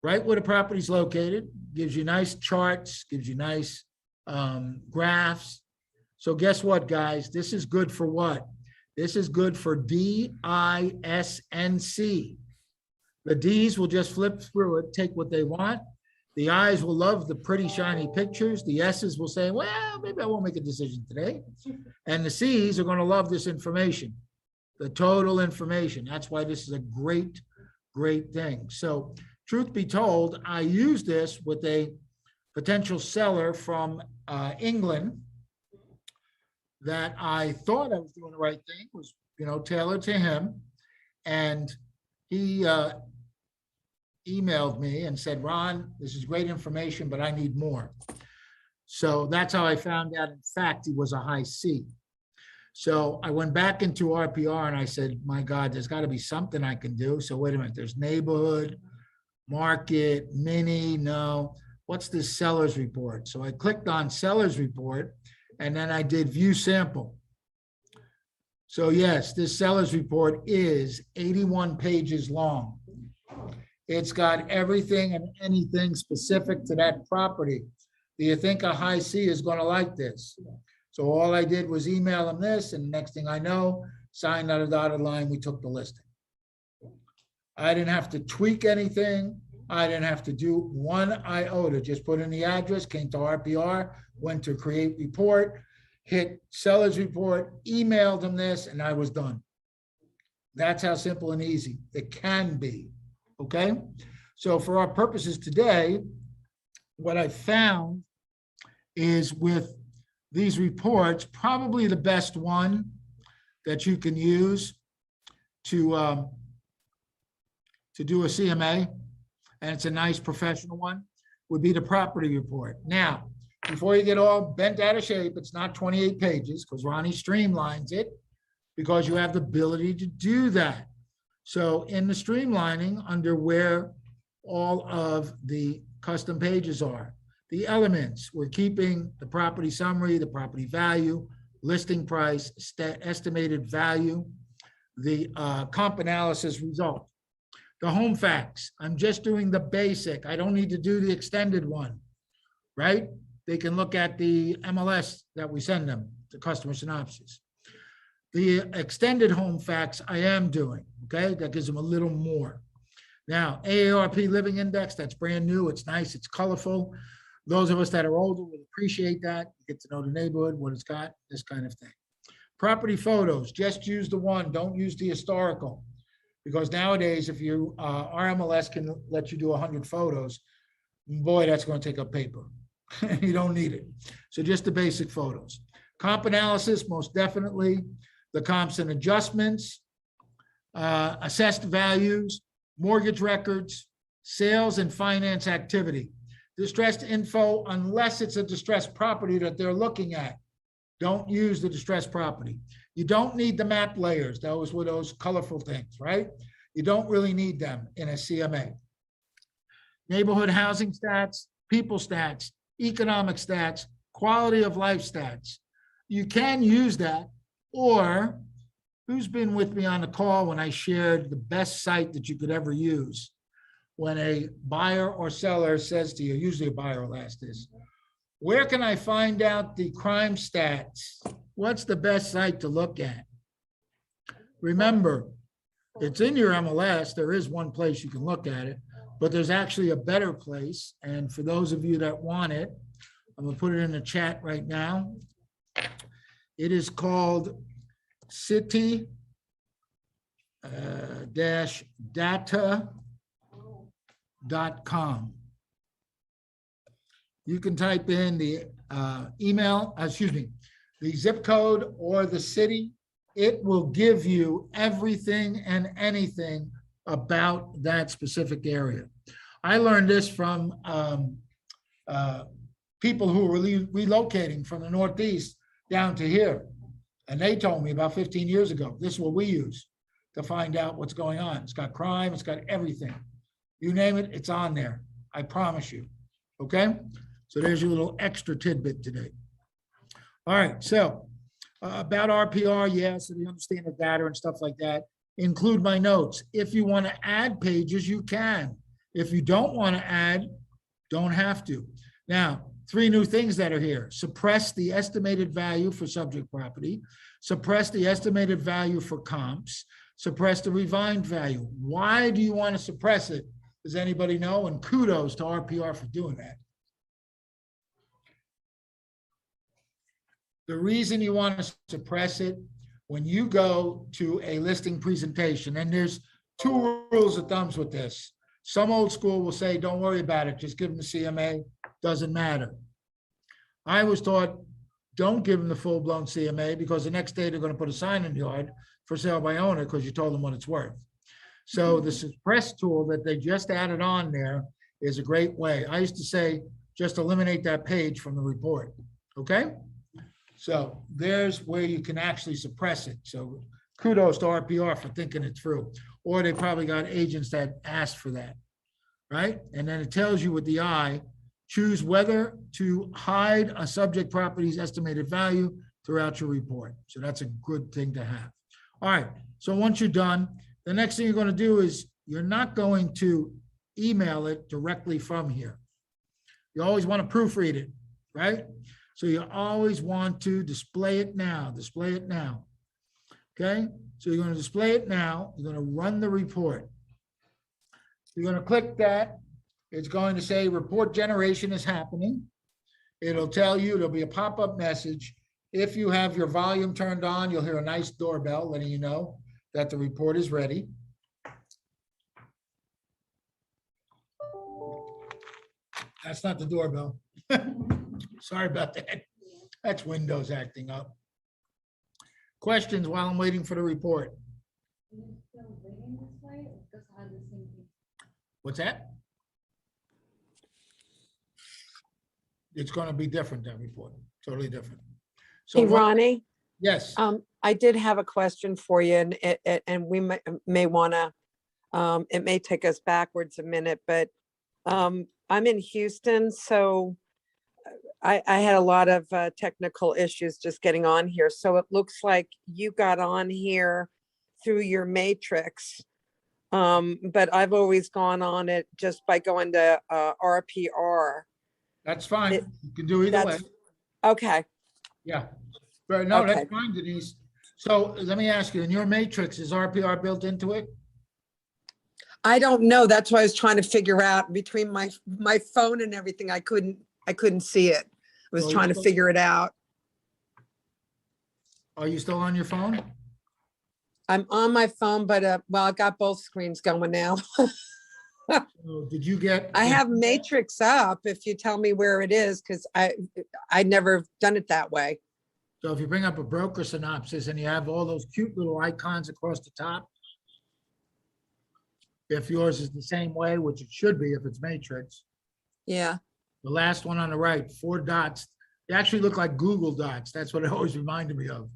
Right where the property is located, gives you nice charts, gives you nice graphs. So guess what, guys? This is good for what? This is good for DISNC. The D's will just flip through it, take what they want. The I's will love the pretty shiny pictures. The S's will say, well, maybe I won't make a decision today. And the C's are going to love this information, the total information. That's why this is a great, great thing. So truth be told, I used this with a potential seller from England that I thought I was doing the right thing, was, you know, tailored to him. And he emailed me and said, Ron, this is great information, but I need more. So that's how I found out, in fact, he was a high C. So I went back into RPR and I said, my God, there's got to be something I can do. So wait a minute, there's neighborhood, market, mini, no. what's this seller's report? So I clicked on seller's report and then I did view sample. So yes, this seller's report is 81 pages long. It's got everything and anything specific to that property. Do you think a high C is going to like this? So all I did was email them this, and next thing I know, signed on a dotted line, we took the listing. I didn't have to tweak anything. I didn't have to do one iota, just put in the address, came to RPR, went to create report, hit seller's report, emailed them this, and I was done. That's how simple and easy it can be, okay? So for our purposes today, what I found is with these reports, probably the best one that you can use to do a CMA, and it's a nice professional one, would be the property report. Now, before you get all bent out of shape, it's not 28 pages because Ronnie streamlines it because you have the ability to do that. So in the streamlining, under where all of the custom pages are, the elements, we're keeping the property summary, the property value, listing price, estimated value, the comp analysis result. The home facts, I'm just doing the basic. I don't need to do the extended one, right? They can look at the MLS that we send them, the customer synopsis. The extended home facts I am doing, okay? That gives them a little more. Now, AARP Living Index, that's brand new. It's nice, it's colorful. Those of us that are older will appreciate that. You get to know the neighborhood, what it's got, this kind of thing. Property photos, just use the one, don't use the historical. Because nowadays, if you, RMLS can let you do 100 photos, boy, that's going to take up paper. You don't need it. So just the basic photos. Comp analysis, most definitely. The comps and adjustments, assessed values, mortgage records, sales and finance activity. Distressed info, unless it's a distressed property that they're looking at. Don't use the distressed property. You don't need the map layers. Those were those colorful things, right? You don't really need them in a CMA. Neighborhood housing stats, people stats, economic stats, quality of life stats. You can use that, or who's been with me on the call when I shared the best site that you could ever use? When a buyer or seller says to you, usually a buyer will ask this, where can I find out the crime stats? What's the best site to look at? Remember, it's in your MLS. There is one place you can look at it, but there's actually a better place. And for those of you that want it, I'm gonna put it in the chat right now. It is called city-data.com. You can type in the the zip code or the city. It will give you everything and anything about that specific area. I learned this from people who were relocating from the Northeast down to here. And they told me about 15 years ago, this is what we use to find out what's going on. It's got crime, it's got everything. You name it, it's on there. I promise you, okay? So there's your little extra tidbit today. All right, so about RPR, yes, so you understand the data and stuff like that. Include my notes. If you want to add pages, you can. If you don't want to add, don't have to. Now, 3 new things that are here. Suppress the estimated value for subject property. Suppress the estimated value for comps. Suppress the refined value. Why do you want to suppress it? Does anybody know? And kudos to RPR for doing that. The reason you want to suppress it, when you go to a listing presentation, and there's 2 rules of thumbs with this. Some old school will say, don't worry about it, just give them the CMA, doesn't matter. I was taught, don't give them the full-blown CMA because the next day they're going to put a sign in the yard for sale by owner because you told them what it's worth. So the suppress tool that they just added on there is a great way. I used to say, just eliminate that page from the report, okay? So there's where you can actually suppress it. So kudos to RPR for thinking it through. Or they probably got agents that asked for that, right? And then it tells you with the eye choose whether to hide a subject property's estimated value throughout your report. So that's a good thing to have. All right, so once you're done, the next thing you're going to do is you're not going to email it directly from here. You always want to proofread it, right? So you always want to display it now, display it now. Okay, so you're going to display it now. You're going to run the report. You're going to click that. It's going to say report generation is happening. It'll tell you, there'll be a pop-up message. If you have your volume turned on, you'll hear a nice doorbell letting you know that the report is ready. That's not the doorbell. Sorry about that. That's Windows acting up. Questions while I'm waiting for the report? What's that? It's going to be different, that report, totally different. So Hey, Ronnie, yes, I did have a question for you, and we may want to, it may take us backwards a minute, but I'm in Houston, so I had a lot of technical issues just getting on here. So it looks like you got on here through your matrix, but I've always gone on it just by going to RPR. that's fine. You can do either way. Okay. Yeah. But no, Okay. that's fine, Denise. So let me ask you, in your matrix, is RPR built into it? I don't know. That's why I was trying to figure out between my phone and everything. I couldn't see it. I was So trying to figure it out. Are you still on your phone? I'm on my phone, but well, I've got both screens going now. So did you get? I have Matrix up if you tell me where it is, because I never done it that way. So if you bring up a broker synopsis and you have all those cute little icons across the top, if yours is the same way, which it should be if it's matrix, Yeah. the last one on the right, 4 dots, they actually look like Google Docs. That's what it always reminded me of.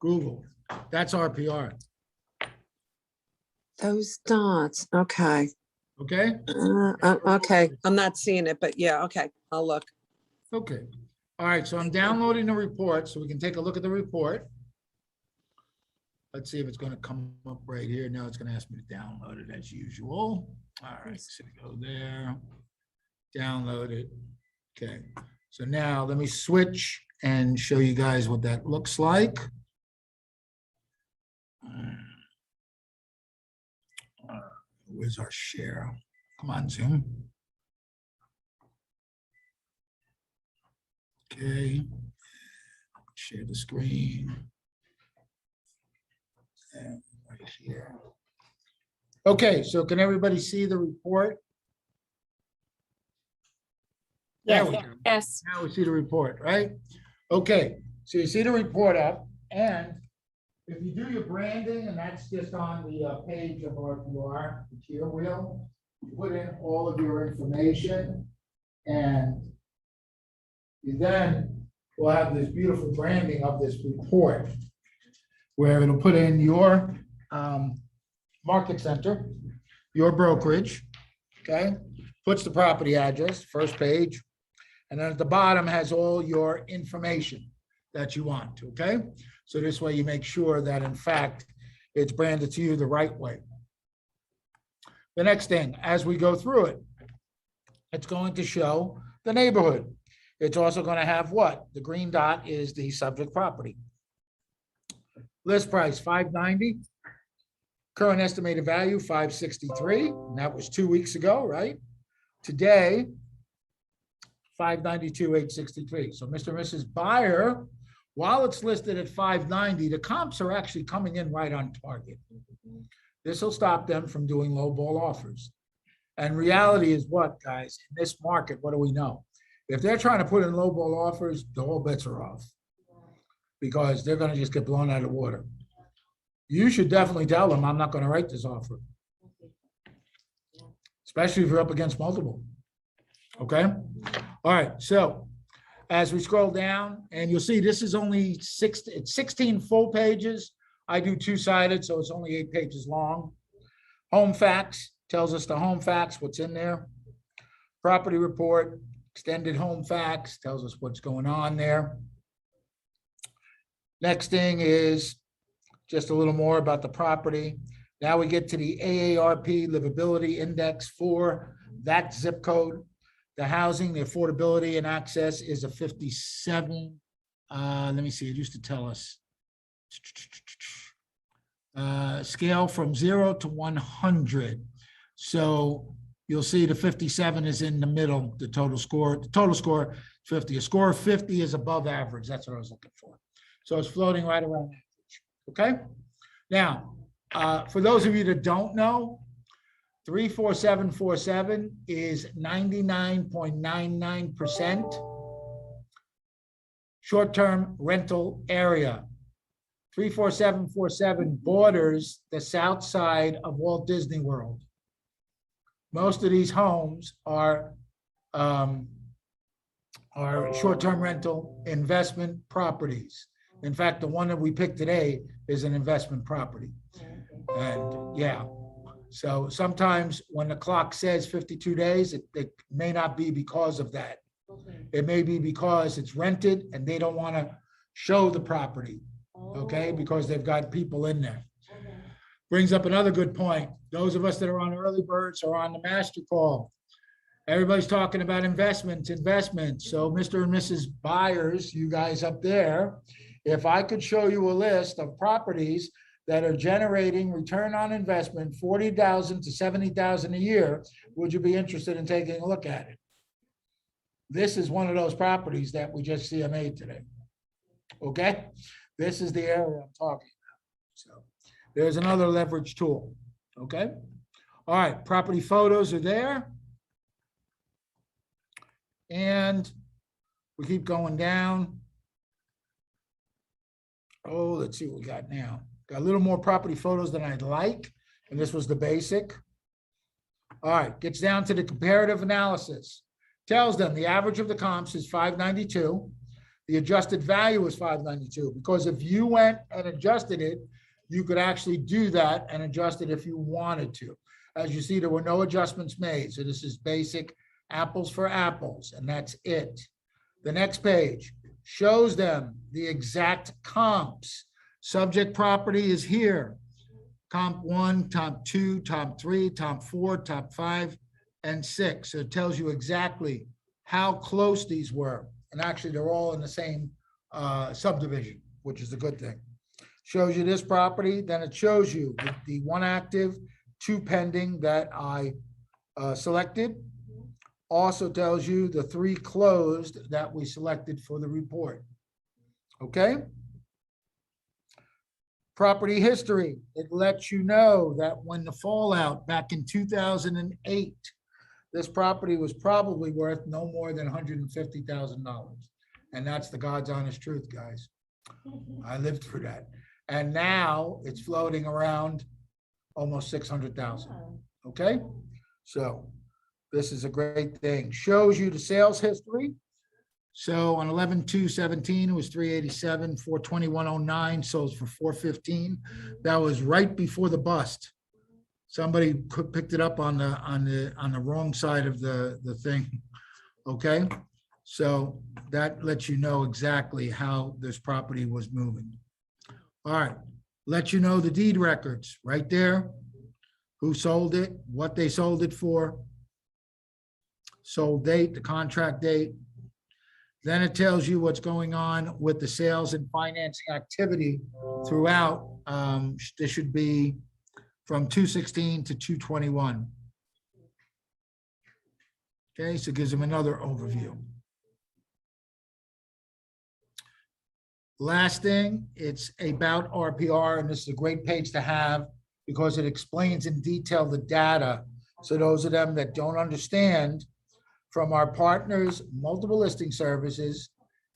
Google. That's RPR. Those dots. Okay. Okay? Okay. I'm not seeing it, but yeah. Okay. I'll look. Okay. All right. So I'm downloading the report so we can take a look at the report. Let's see if it's going to come up right here. Now it's going to ask me to download it as usual. All right. So go there. Download it. Okay. So now let me switch and show you guys what that looks like. Where's our share? Come on, Zoom. Okay. Share the screen. And right here. Okay, so can everybody see the report? There we go. Yes. Now we see the report, right? Okay, so you see the report up, and if you do your branding, and that's just on the page of RPR, the tier wheel, you put in all of your information, and you then will have this beautiful branding of this report, where it'll put in your market center, your brokerage, okay? Puts the property address, first page, and then at the bottom has all your information that you want, okay? So this way you make sure that in fact, it's branded to you the right way. The next thing, as we go through it, it's going to show the neighborhood. It's also going to have what? The green dot is the subject property. List price, $590. Current estimated value, $563. And that was 2 weeks ago, right? Today, $592,863. So Mr. and Mrs. Buyer, while it's listed at $590, the comps are actually coming in right on target. This will stop them from doing low ball offers. And reality is what, guys? In this market, what do we know? If they're trying to put in low ball offers, the whole bets are off, because they're going to just get blown out of the water. You should definitely tell them, I'm not going to write this offer, especially if you're up against multiple. Okay. All right. So as we scroll down, and you'll see this is only it's 16 full pages. I do 2-sided, so it's only 8 pages long. Home facts tells us the home facts, what's in there. Property report, Extended home facts tells us what's going on there. Next thing is just a little more about the property. Now we get to the AARP livability index for that zip code. The housing, the affordability and access is a 57. Let me see, it used to tell us. Scale from 0 to 100. So you'll see the 57 is in the middle, the total score 50. A score of 50 is above average. That's what I was looking for. So it's floating right around average. Okay. Now, for those of you that don't know, 34747 is 99.99% short-term rental area. 34747 borders the south side of Walt Disney World. Most of these homes are short-term rental investment properties. In fact, the one that we picked today is an investment property. And yeah, so sometimes when the clock says 52 days, it may not be because of that. It may be because it's rented and they don't want to show the property, okay, because they've got people in there. Brings up another good point. Those of us that are on early birds are on the master call. Everybody's talking about investments. So Mr. and Mrs. Buyers, you guys up there, if I could show you a list of properties that are generating return on investment, 40,000 to 70,000 a year, would you be interested in taking a look at it? This is one of those properties that we just CMA today. Okay? This is the area I'm talking about. So there's another leverage tool. Okay? All right, property photos are there. And we keep going down. Oh, let's see what we got now. Got a little more property photos than I'd like. And this was the basic. All right, gets down to the comparative analysis. Tells them the average of the comps is 592. The adjusted value is 592, because if you went and adjusted it, you could actually do that and adjust it if you wanted to. As you see, there were no adjustments made. So this is basic apples for apples, and that's it. The next page shows them the exact comps. Subject property is here. Comp 1, comp 2, comp 3, comp 4, top 5, and 6. So it tells you exactly how close these were. And actually, they're all in the same subdivision, which is a good thing. Shows you this property, then it shows you the 1 active, 2 pending that I selected. Also tells you the 3 closed that we selected for the report. Okay? Property history. It lets you know that when the fallout back in 2008, this property was probably worth no more than $150,000. And that's the God's honest truth, guys. I lived through that. And now it's floating around almost 600,000. Okay? So this is a great thing. Shows you the sales history. So on 11/2/17, it was 387, 421.09, sold for 415. That was right before the bust. Somebody picked it up on the wrong side of the thing. Okay, so that lets you know exactly how this property was moving. All right, let you know the deed records right there. Who sold it? What they sold it for? Sold date, the contract date. Then it tells you what's going on with the sales and financing activity throughout. This should be from 2/16 to 2/21. Okay, so it gives them another overview. Last thing, it's about RPR, and this is a great page to have because it explains in detail the data. So those of them that don't understand, from our partners, multiple listing services,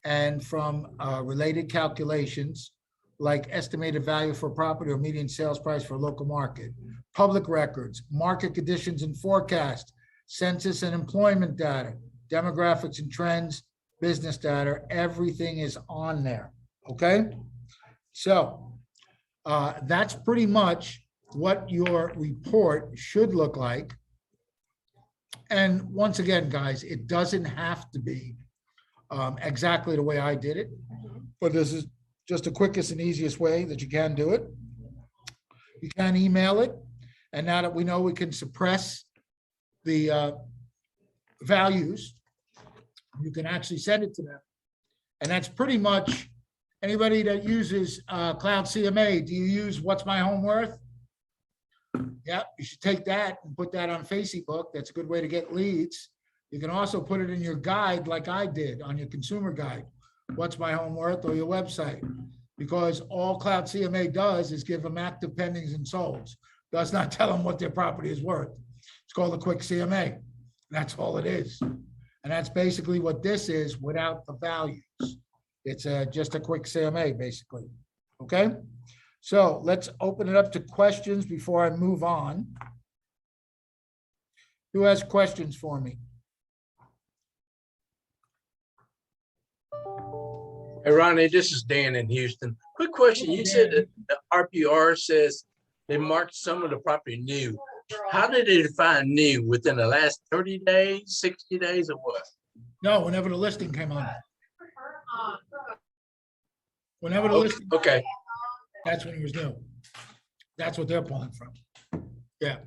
and from related calculations like estimated value for property or median sales price for a local market, public records, market conditions and forecast, census and employment data, demographics and trends, business data, everything is on there, okay? So that's pretty much what your report should look like. And once again, guys, it doesn't have to be exactly the way I did it, but this is just the quickest and easiest way that you can do it. You can email it. And now that we know we can suppress the values, you can actually send it to them. And that's pretty much anybody that uses Cloud CMA. Do you use What's My Home Worth? Yeah, you should take that and put that on Facebook. That's a good way to get leads. You can also put it in your guide like I did on your consumer guide, What's My Home Worth, or your website. Because all Cloud CMA does is give them active pendings and solds. Does not tell them what their property is worth. It's called a quick CMA. That's all it is. And that's basically what this is without the values. It's just a quick CMA, basically. Okay? So let's open it up to questions before I move on. Who has questions for me? Hey, Ronnie, this is Dan in Houston. Quick question. You said that the RPR says they marked some of the property new. How did they define new? Within the last 30 days, 60 days, or what? No, whenever the listing came on. Whenever the listing. Okay. That's when it was new. That's what they're pulling from. Yeah.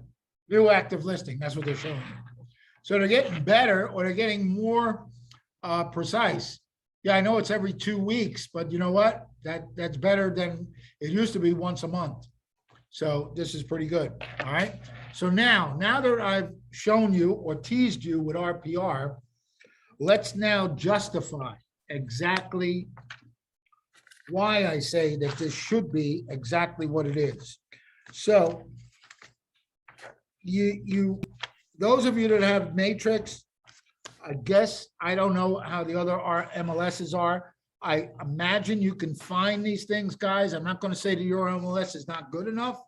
New active listing. That's what they're showing. So they're getting better, or they're getting more precise. Yeah, I know it's every 2 weeks, but you know what? That's better than it used to be once a month. So this is pretty good. All right. So now that I've shown you or teased you with RPR, let's now justify exactly why I say that this should be exactly what it is. So those of you that have matrix, I guess, I don't know how the other MLSs are. I imagine you can find these things, guys. I'm not going to say that your MLS is not good enough.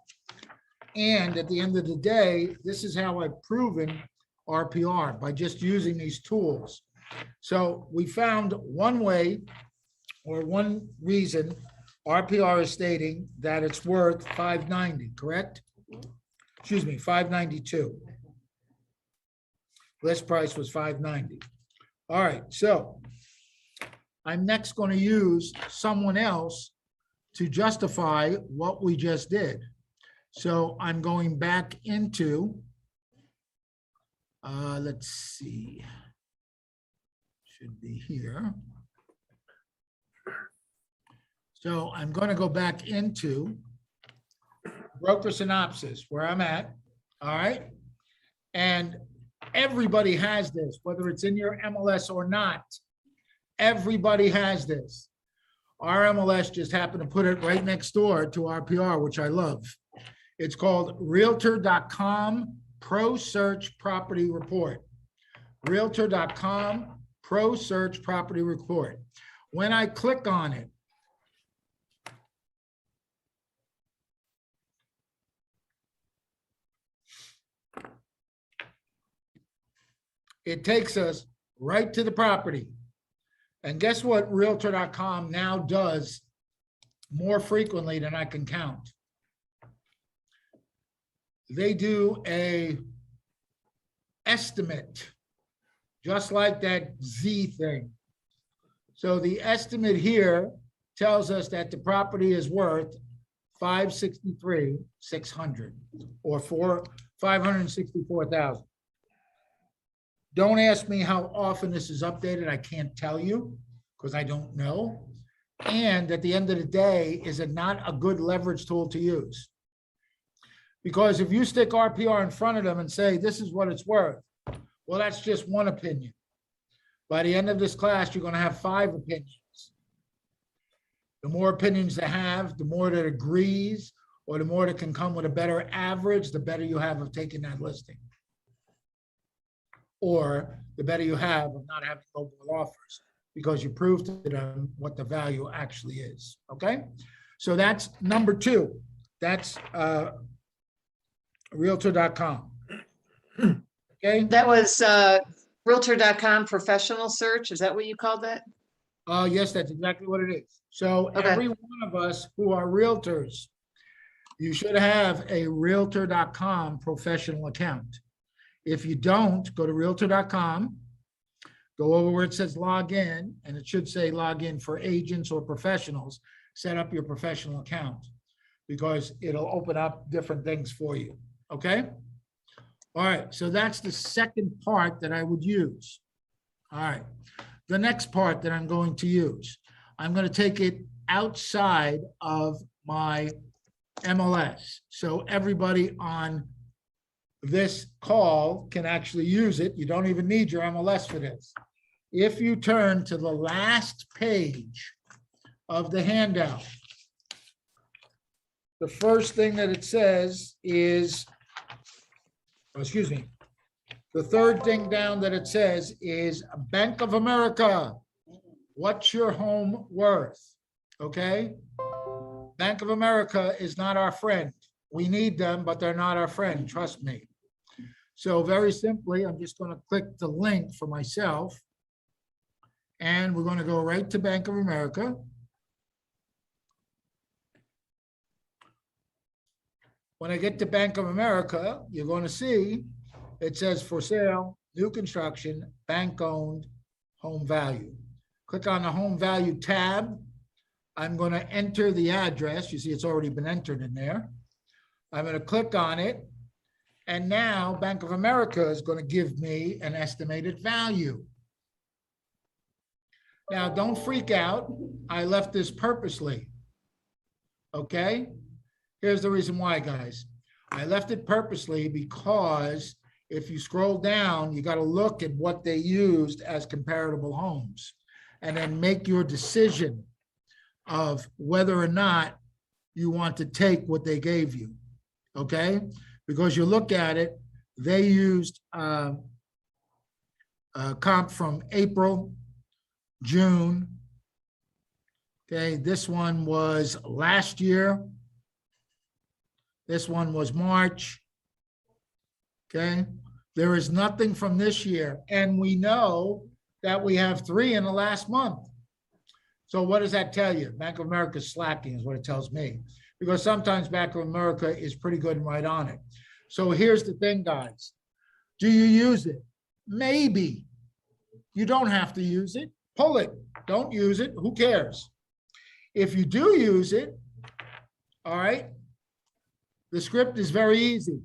And at the end of the day, this is how I've proven RPR, by just using these tools. So we found one way, or one reason RPR is stating that it's worth 590, correct? Excuse me, 592. List price was 590. All right, so I'm next going to use someone else to justify what we just did. So I'm going back into, let's see, should be here. So I'm going to go back into broker synopsis, where I'm at, all right? And everybody has this, whether it's in your MLS or not. Everybody has this. Our MLS just happened to put it right next door to RPR, which I love. It's called Realtor.com Pro Search Property Report. Realtor.com Pro Search Property Report. When I click on it, it takes us right to the property. And guess what Realtor.com now does more frequently than I can count? They do a estimate, just like that Z thing. So the estimate here tells us that the property is worth $563,600 or $564,000. Don't ask me how often this is updated. I can't tell you because I don't know. And at the end of the day, is it not a good leverage tool to use? Because if you stick RPR in front of them and say, this is what it's worth, well, that's just one opinion. By the end of this class, you're going to have 5 opinions. The more opinions they have, the more that agrees, or the more that can come with a better average, the better you have of taking that listing. Or the better you have of not having local offers, because you proved to them what the value actually is. Okay, so that's number 2. That's Realtor.com. Okay. That was Realtor.com professional search. Is that what you called that? Yes, that's exactly what it is. So every one of us who are realtors, you should have a Realtor.com professional account. If you don't, go to realtor.com, go over where it says log in, and it should say log in for agents or professionals. Set up your professional account because it'll open up different things for you. Okay? All right, so that's the second part that I would use. All right, the next part that I'm going to use, I'm going to take it outside of my MLS. So everybody on this call can actually use it. You don't even need your MLS for this. If you turn to the last page of the handout, the first thing that it says is, excuse me, the third thing down that it says is Bank of America. What's your home worth? Okay? Bank of America is not our friend. We need them, but they're not our friend, trust me. So very simply, I'm just going to click the link for myself. And we're going to go right to Bank of America. When I get to Bank of America, you're going to see it says for sale, new construction, bank-owned, home value. Click on the home value tab. I'm going to enter the address. You see it's already been entered in there. I'm going to click on it. And now Bank of America is going to give me an estimated value. Now, don't freak out. I left this purposely. Okay? Here's the reason why, guys. I left it purposely because if you scroll down, you got to look at what they used as comparable homes and then make your decision of whether or not you want to take what they gave you. Okay? Because you look at it, they used a comp from April, June. Okay, this one was last year. This one was March. Okay, there is nothing from this year. And we know that we have 3 in the last month. So what does that tell you? Bank of America is slacking is what it tells me. Because sometimes Bank of America is pretty good and right on it. So here's the thing, guys. Do you use it? Maybe. You don't have to use it. Pull it. Don't use it. Who cares? If you do use it, all right, the script is very easy.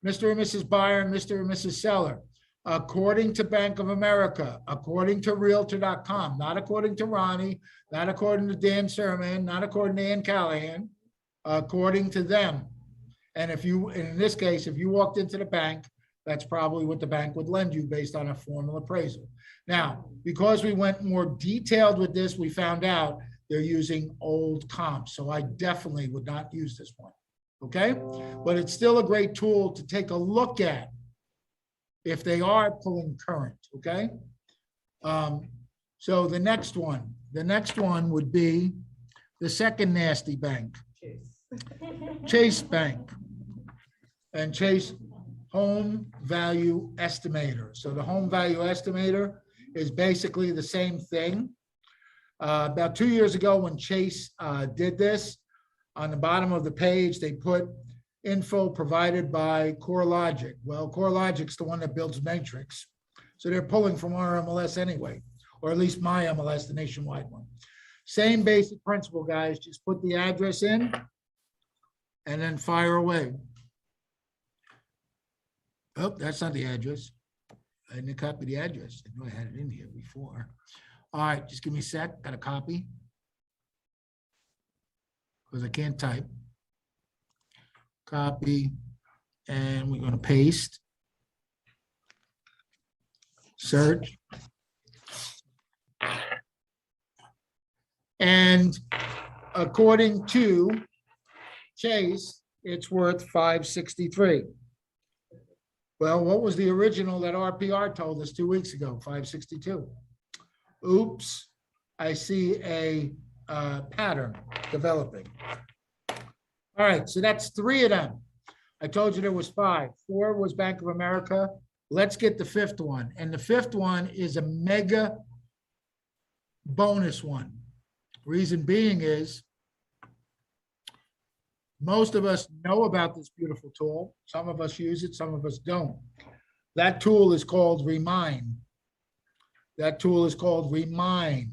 Mr. and Mrs. Buyer and Mr. and Mrs. Seller, according to Bank of America, according to Realtor.com, not according to Ronnie, not according to Dan Sermon, not according to Ann Callahan, according to them. And if you, in this case, if you walked into the bank, that's probably what the bank would lend you based on a formal appraisal. Now, because we went more detailed with this, we found out they're using old comps. So I definitely would not use this one. Okay? But it's still a great tool to take a look at if they are pulling current. Okay? So the next one would be the second nasty bank. Chase Bank. And Chase Home Value Estimator. So the Home Value Estimator is basically the same thing. About 2 years ago when Chase did this, on the bottom of the page, they put info provided by CoreLogic. Well, CoreLogic's the one that builds Matrix. So they're pulling from our MLS anyway, or at least my MLS, the nationwide one. Same basic principle, guys. Just put the address in and then fire away. Oh, that's not the address. I didn't copy the address. I know I had it in here before. All right, just give me a sec. Got a copy. Because I can't type. Copy. And we're going to paste. Search. And according to Chase, it's worth $563. Well, what was the original that RPR told us 2 weeks ago? $562. Oops, I see a pattern developing. All right, so that's 3 of them. I told you there was 5. 4 was Bank of America. Let's get the 5th one. And the 5th one is a mega bonus one. Reason being is most of us know about this beautiful tool. Some of us use it, some of us don't. That tool is called Remind. That tool is called Remind.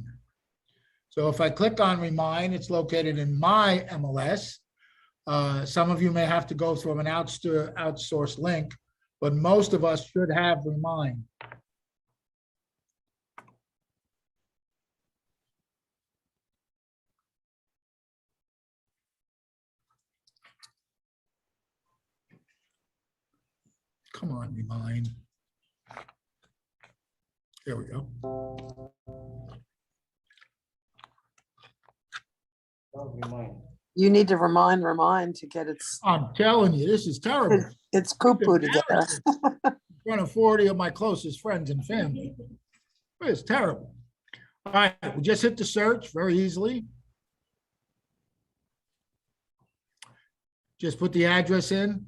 So if I click on Remind, it's located in my MLS. Some of you may have to go through an outsourced link, but most of us should have Remind. Come on, Remind. There we go. You need to remind to get its, I'm telling you, this is terrible. it's poo-poo together. In front of 40 of my closest friends and family. It's terrible. All right, we just hit the search very easily. Just put the address in.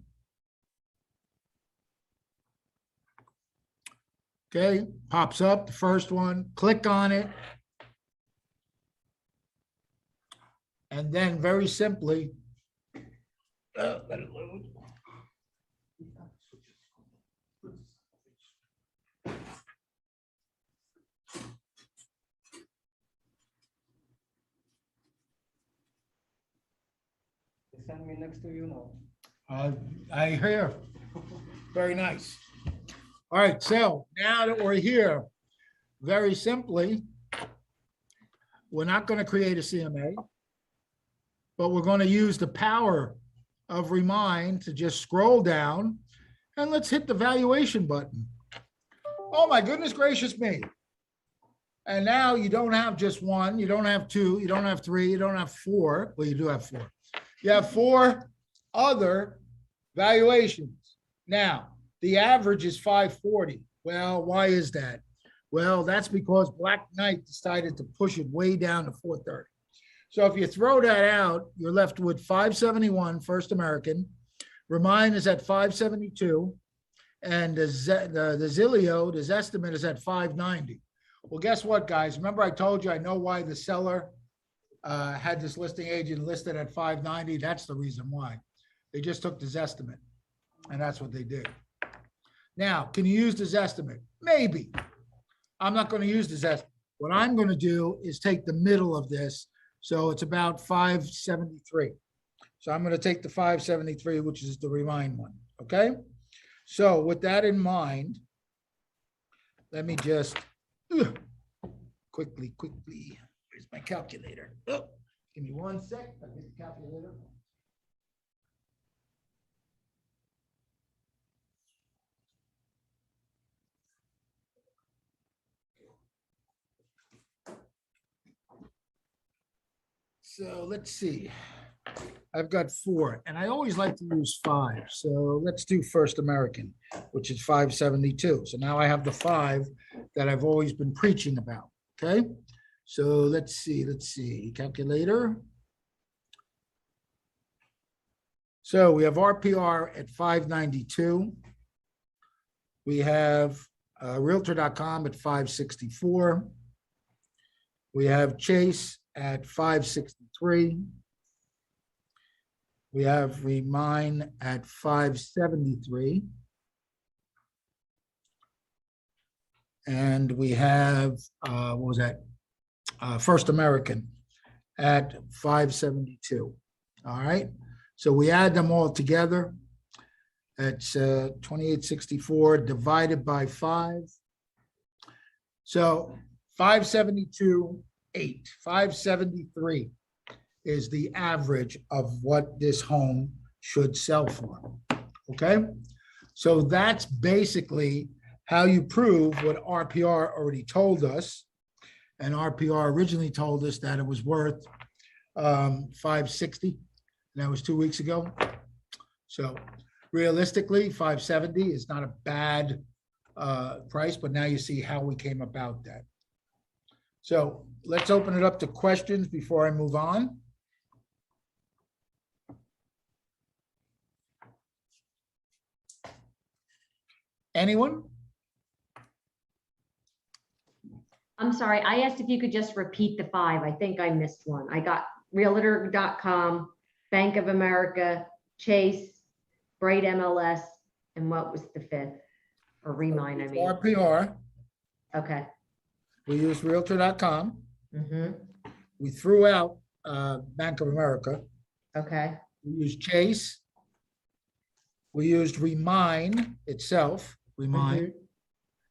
Okay, pops up, the first one, click on it. And then very simply, let it load. Send me next to you now. I hear. Very nice. All right, so now that we're here, very simply, we're not going to create a CMA, but we're going to use the power of Remind to just scroll down and let's hit the valuation button. Oh my goodness gracious me. And now you don't have just one, you don't have two, you don't have three, you don't have four. Well, you do have four. You have four other valuations. Now, the average is 540. Well, why is that? Well, that's because Black Knight decided to push it way down to 430. So if you throw that out, you're left with 571 First American. Remind is at 572. And the Zilio, the Zestimate is at 590. Well, guess what, guys? Remember I told you I know why the seller had this listing agent listed at 590. That's the reason why. They just took the Zestimate, and that's what they did. Now, can you use the Zestimate? Maybe. I'm not going to use the Zestimate. What I'm going to do is take the middle of this. So it's about 573. So I'm going to take the 573, which is the Remind one. Okay. So with that in mind, let me just quickly, where's my calculator? Oh, give me 1 sec. I'll get the calculator. So let's see. I've got 4, and I always like to use 5. So let's do First American, which is 572. So now I have the 5 that I've always been preaching about. Okay. So let's see, calculator. So we have RPR at 592. We have Realtor.com at 564. We have Chase at 563. We have Remind at 573. And we have, what was that? First American at 572. All right. So we add them all together. That's 2864 divided by 5. So 572.8, 573 is the average of what this home should sell for. Okay. So that's basically how you prove what RPR already told us. And RPR originally told us that it was worth 560. And that was 2 weeks ago. So realistically, 570 is not a bad price, but now you see how we came about that. So let's open it up to questions before I move on. Anyone? I'm sorry, I asked if you could just repeat the 5. I think I missed one. I got Realtor.com, Bank of America, Chase, Bright MLS, and what was the 5th? Or remind, I mean. RPR, Okay. we used realtor.com. Mm-hmm. We threw out Bank of America. Okay. We used Chase. We used Remind itself, Remind,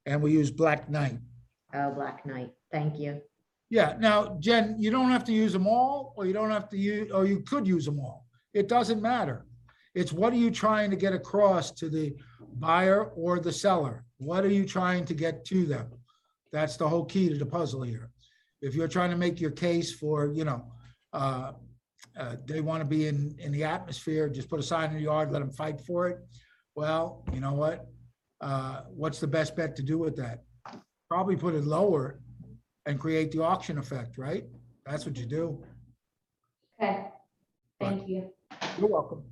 and we used Black Knight. Oh, Black Knight. Thank you. Yeah, now, Jen, you don't have to use them all, or you don't have to use, or you could use them all. It doesn't matter. It's what are you trying to get across to the buyer or the seller? What are you trying to get to them? That's the whole key to the puzzle here. If you're trying to make your case for, you know, they want to be in the atmosphere, just put a sign in the yard, let them fight for it. Well, you know what? What's the best bet to do with that? Probably put it lower and create the auction effect, right? That's what you do. Okay. Thank you. You're welcome.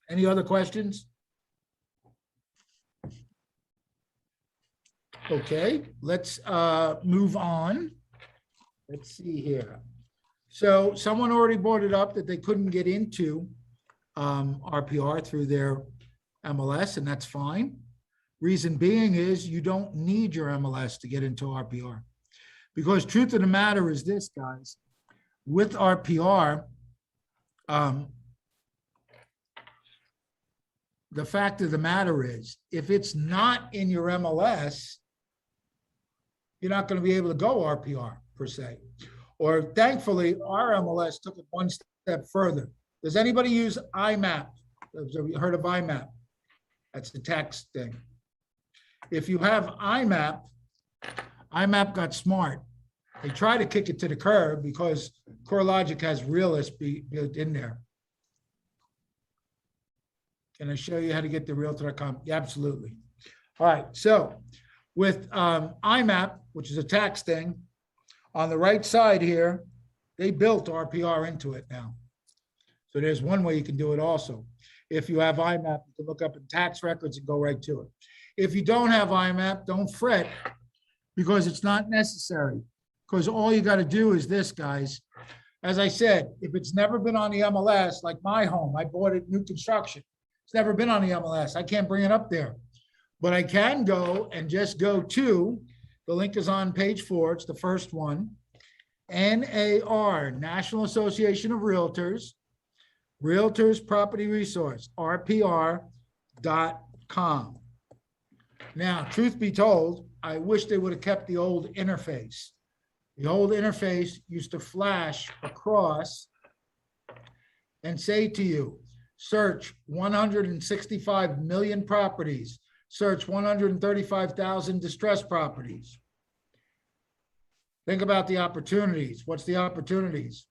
Any other questions? Okay, let's move on. Let's see here. So someone already brought it up that they couldn't get into RPR through their MLS, and that's fine. Reason being is you don't need your MLS to get into RPR. Because truth of the matter is this, guys, with RPR, the fact of the matter is, if it's not in your MLS, you're not going to be able to go RPR per se. Or thankfully, our MLS took it one step further. Does anybody use IMAP? Have you heard of IMAP? That's the tax thing. If you have IMAP, IMAP got smart. They try to kick it to the curb because CoreLogic has Realist built in there. Can I show you how to get to realtor.com? Yeah, absolutely. All right, so with IMAP, which is a tax thing, on the right side here, they built RPR into it now. So there's one way you can do it also. If you have IMAP, you can look up in tax records and go right to it. If you don't have IMAP, don't fret because it's not necessary. Because all you got to do is this, guys. As I said, if it's never been on the MLS, like my home, I bought it new construction. It's never been on the MLS. I can't bring it up there. But I can go and just go to, the link is on page 4, it's the first one, NAR, National Association of Realtors, Realtors Property Resource, RPR.com. Now, truth be told, I wish they would have kept the old interface. The old interface used to flash across and say to you, search 165 million properties, search 135,000 distressed properties. Think about the opportunities. What's the opportunities?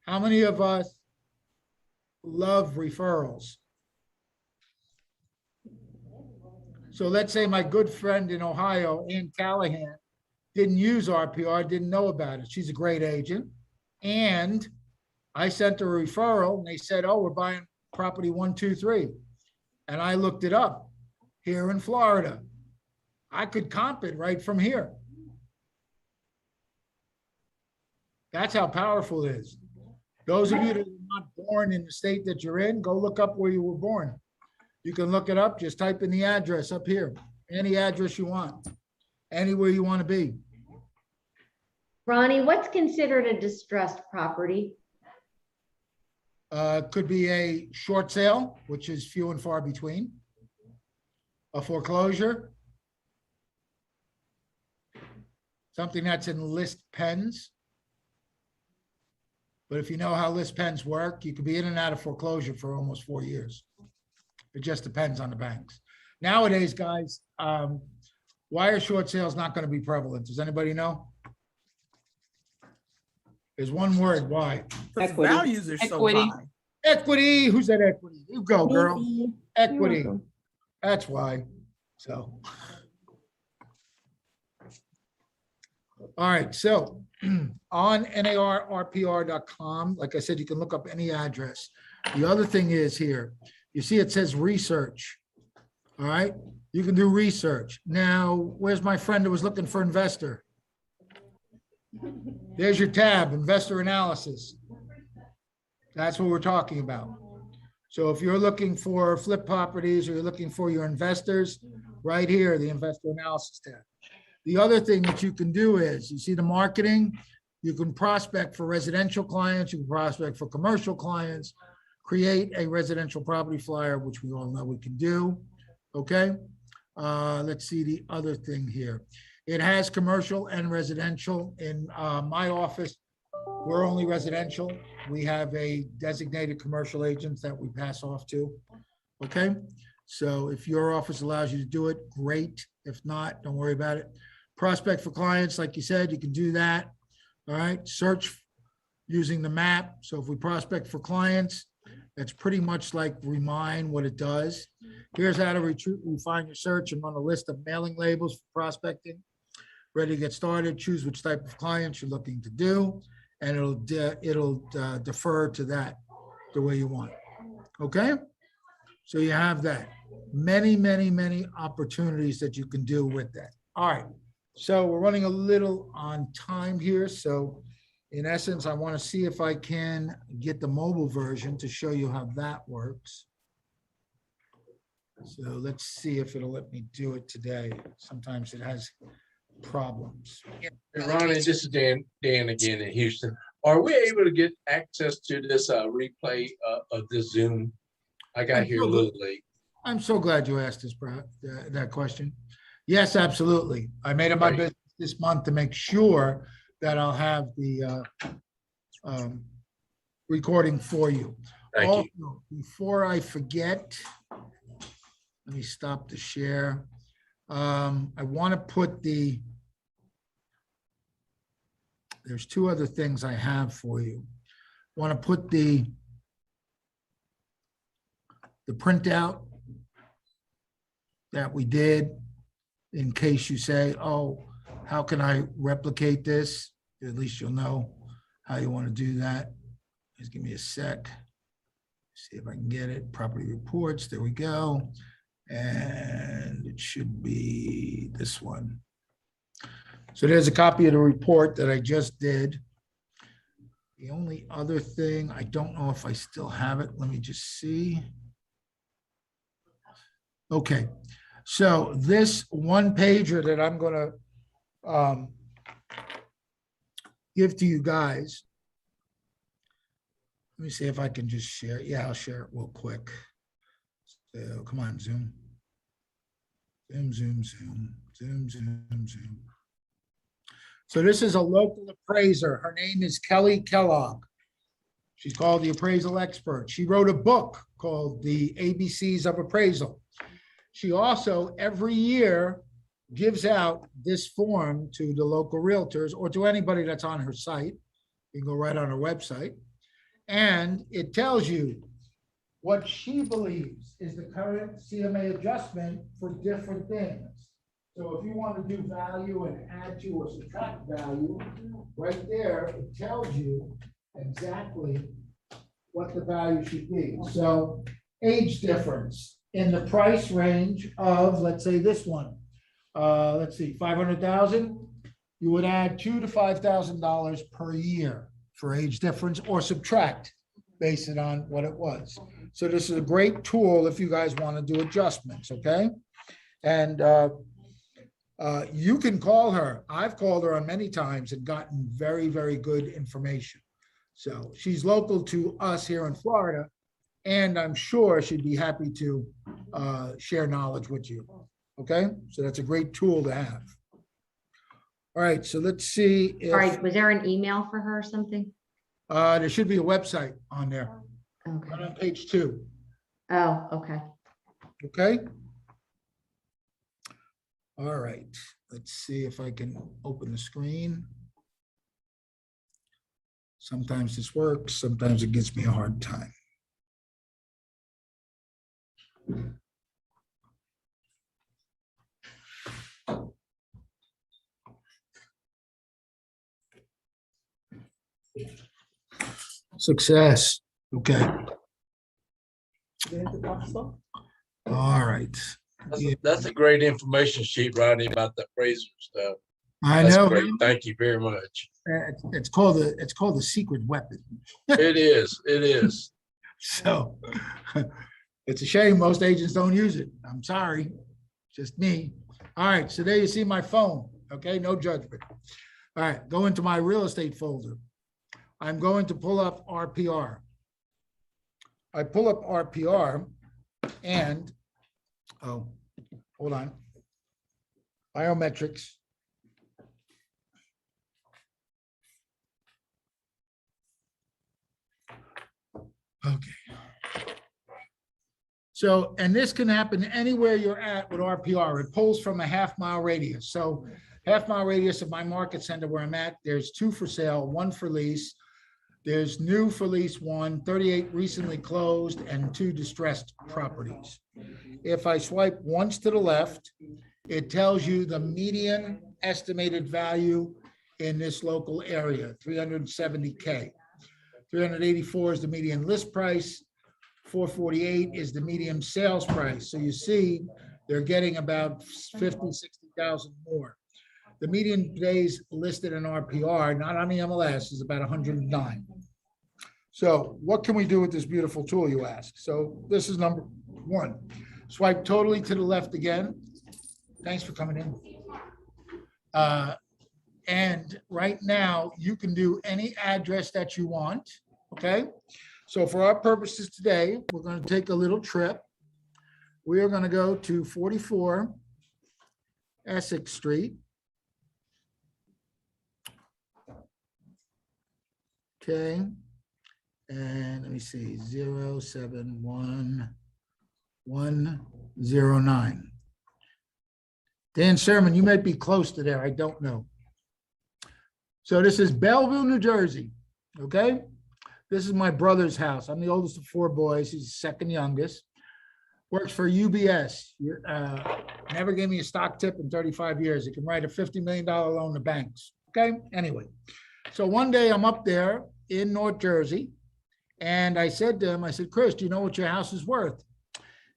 How many of us love referrals? So let's say my good friend in Ohio, Ann Callahan, didn't use RPR, didn't know about it. She's a great agent. And I sent her a referral and they said, oh, we're buying property 123. And I looked it up here in Florida. I could comp it right from here. That's how powerful it is. Those of you that are not born in the state that you're in, go look up where you were born. You can look it up, just type in the address up here, any address you want, anywhere you want to be. Ronnie, what's considered a distressed property? Could be a short sale, which is few and far between. A foreclosure. Something that's in list pens. But if you know how list pens work, you could be in and out of foreclosure for almost 4 years. It just depends on the banks. Nowadays, guys, why are short sales not going to be prevalent? Does anybody know? There's one word, why? Equity. Values are so Equity. high. Equity. Who's that equity? You go, girl. Maybe. Equity. You're welcome. That's why. So. All right. So on NARRPR.com, like I said, you can look up any address. The other thing is here, you see it says research. All right. You can do research. Now, where's my friend who was looking for investor? There's your tab, investor analysis. That's what we're talking about. So if you're looking for flip properties or you're looking for your investors, right here, the investor analysis tab. The other thing that you can do is, you see the marketing, you can prospect for residential clients, you can prospect for commercial clients, create a residential property flyer, which we all know we can do, okay? Let's see the other thing here. It has commercial and residential. In my office, we're only residential. We have a designated commercial agent that we pass off to, okay? So if your office allows you to do it, great. If not, don't worry about it. Prospect for clients, like you said, you can do that. All right, search using the map. So if we prospect for clients, that's pretty much like Remind what it does. Here's how to refine your search and run a list of mailing labels for prospecting. Ready to get started, choose which type of clients you're looking to do, and it'll defer to that the way you want. Okay? So you have that. Many, many, many opportunities that you can do with that. All right. So we're running a little on time here. So in essence, I want to see if I can get the mobile version to show you how that works. So let's see if it'll let me do it today. Sometimes it has problems. Hey, Ronnie, this is Dan again in Houston. Are we able to get access to this replay of this Zoom? I got here a little late. I'm so glad you asked that question. Yes, absolutely. I made it my business this month to make sure that I'll have the recording for you. Thank you. Also, before I forget, let me stop the share. I want to put there's two other things I have for you. I want to put the printout that we did, in case you say, oh, how can I replicate this? At least you'll know how you want to do that. Just give me a sec. See if I can get it. Property reports, there we go. And it should be this one. So there's a copy of the report that I just did. The only other thing, I don't know if I still have it. Let me just see. Okay, so this one pager that I'm going to give to you guys. Let me see if I can just share. Yeah, I'll share it real quick. So come on, Zoom. Zoom, zoom, zoom, zoom, zoom, zoom. So this is a local appraiser. Her name is Kelly Kellogg. She's called the appraisal expert. She wrote a book called The ABCs of Appraisal. She also, every year, gives out this form to the local realtors or to anybody that's on her site. You can go right on her website. And it tells you what she believes is the current CMA adjustment for different things. So if you want to do value and add to or subtract value, right there, it tells you exactly what the value should be. So age difference in the price range of, let's say this one, let's see, 500,000, you would add $2,000 to $5,000 per year for age difference or subtract based on what it was. So this is a great tool if you guys want to do adjustments, okay? And you can call her. I've called her on many times and gotten very, very good information. So she's local to us here in Florida, and I'm sure she'd be happy to share knowledge with you, okay? So that's a great tool to have. All right, so let's see if— All right, was there an email for her or something? there should be a website on there. Okay. Right on page 2. Oh, okay. Okay. All right. Let's see if I can open the screen. Sometimes this works. Sometimes it gives me a hard time. Success. Okay. All right. That's a great information sheet, Rodney, about the appraiser stuff. That's know. Great. Thank you very much. It's called the secret weapon. It is. It is. So it's a shame most agents don't use it. I'm sorry. just me. All right, so there you see my phone, okay? No judgment. All right, go into my real estate folder. I'm going to pull up RPR. I pull up RPR and, oh, hold on. Biometrics. Okay. So, and this can happen anywhere you're at with RPR. It pulls from a half-mile radius. So half-mile radius of my market center where I'm at, there's 2 for sale, 1 for lease. There's new for lease 1, 38 recently closed, and 2 distressed properties. If I swipe once to the left, it tells you the median estimated value in this local area, 370K. 384 is the median list price. 448 is the median sales price. So you see, they're getting about 50, 60,000 more. The median days listed in RPR, not on the MLS, is about 109. So what can we do with this beautiful tool, you ask? So this is number 1. Swipe totally to the left again. Thanks for coming in. And right now, you can do any address that you want, okay? So for our purposes today, we're going to take a little trip. We are going to go to 44 Essex Street. Okay. And let me see, 071109. Dan Sherman, you might be close to there. I don't know. So this is Belleville, New Jersey. Okay. This is my brother's house. I'm the oldest of 4 boys. He's the second youngest. Works for UBS. Never gave me a stock tip in 35 years. He can write a $50 million loan to banks. Okay. Anyway, so one day I'm up there in North Jersey, and I said to him, I said, Chris, do you know what your house is worth?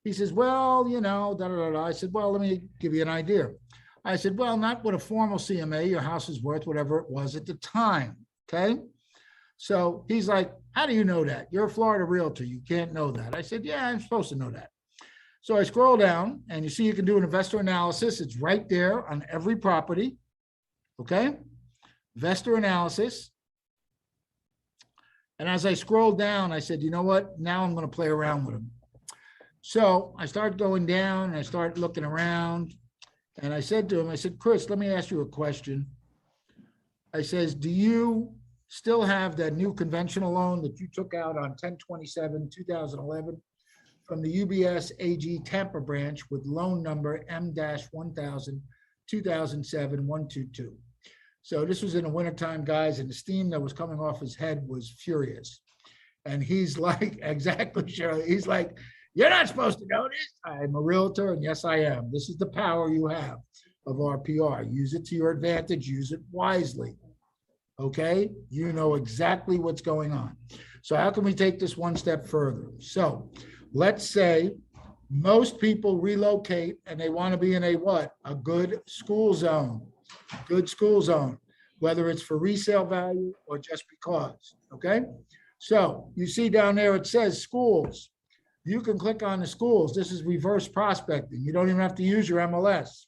He says, well, you know, da, da, da, da. I said, well, let me give you an idea. I said, well, not with a formal CMA, your house is worth whatever it was at the time. Okay. So he's like, how do you know that? You're a Florida realtor. You can't know that. I said, yeah, I'm supposed to know that. So I scroll down and you see you can do an investor analysis. It's right there on every property. Okay. Investor analysis. And as I scrolled down, I said, you know what? Now I'm going to play around with them. So I started going down and I started looking around. And I said to him, I said, Chris, let me ask you a question. I says, do you still have that new conventional loan that you took out on 10/27/2011 from the UBS AG Tampa branch with loan number M-1000-2007-122? So this was in the wintertime, guys, and the steam that was coming off his head was furious. And he's like, exactly, Shirley. He's like, you're not supposed to know this. I'm a realtor, and yes, I am. This is the power you have of RPR. Use it to your advantage. Use it wisely. Okay? You know exactly what's going on. So how can we take this one step further? So let's say most people relocate and they want to be in a what? A good school zone. Good school zone, whether it's for resale value or just because. Okay? So you see down there, it says schools. You can click on the schools. This is reverse prospecting. You don't even have to use your MLS.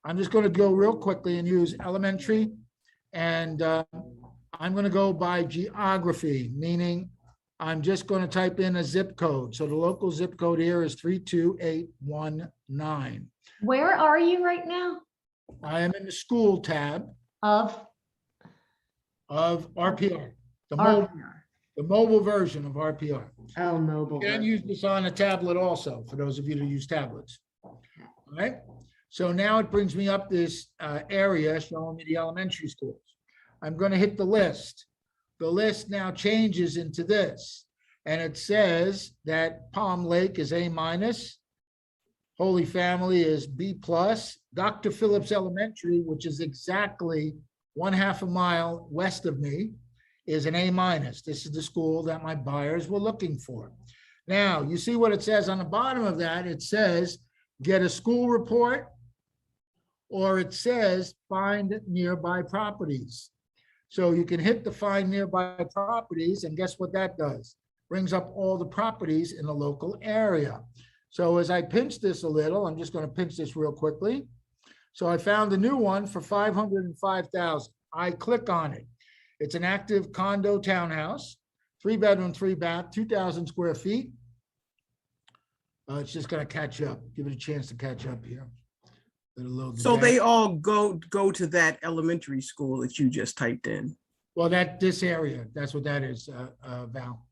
I'm just going to go real quickly and use elementary. And I'm going to go by geography, meaning I'm just going to type in a zip code. So the local zip code here is 32819. Where are you right now? I am in the school tab of RPR, the mobile version of RPR. Oh, mobile. You can use this on a tablet also, for those of you that use tablets. All right. So now it brings me up this area showing me the elementary schools. I'm going to hit the list. The list now changes into this. And it says that Palm Lake is A-, Holy Family is B+, Dr. Phillips Elementary, which is exactly 1/2 a mile west of me, is an A-. This is the school that my buyers were looking for. Now, you see what it says on the bottom of that? It says, get a school report, or it says, find nearby properties. So you can hit the find nearby properties, and guess what that does? Brings up all the properties in the local area. So as I pinch this a little, I'm just going to pinch this real quickly. So I found a new one for 505,000. I click on it. It's an active condo townhouse, 3-bedroom, 3-bath, 2,000 square feet. It's just going to catch up. Give it a chance to catch up here. So they all go to that elementary school that you just typed in. Well, this area, that's what that is, Val.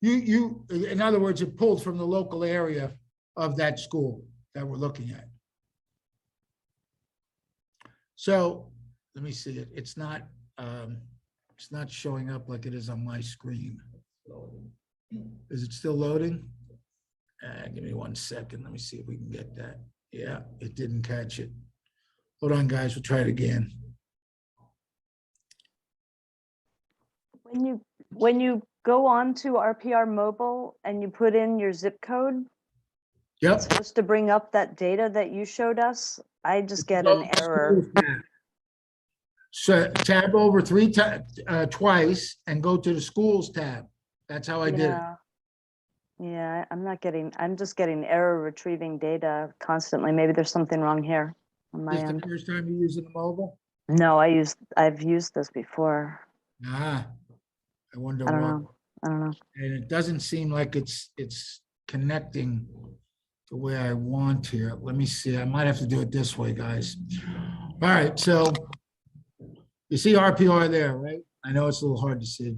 In other words, it pulled from the local area of that school that we're looking at. So let me see it. It's not showing up like it is on my screen. Is it still loading? Give me 1 second. Let me see if we can get that. Yeah, it didn't catch it. Hold on, guys. We'll try it again. When you go on to RPR mobile and you put in your zip code, yep, it's supposed to bring up that data that you showed us. I just get an error. So tab over twice and go to the schools tab. That's how I did it. Yeah, I'm just getting error retrieving data constantly. Maybe there's something wrong here on my Is end. the first time you're using the mobile? No, I've used this before. I wonder I don't why. know. I don't know. And it doesn't seem like it's connecting the way I want here. Let me see. I might have to do it this way, guys. All right, so you see RPR there, right? I know it's a little hard to see.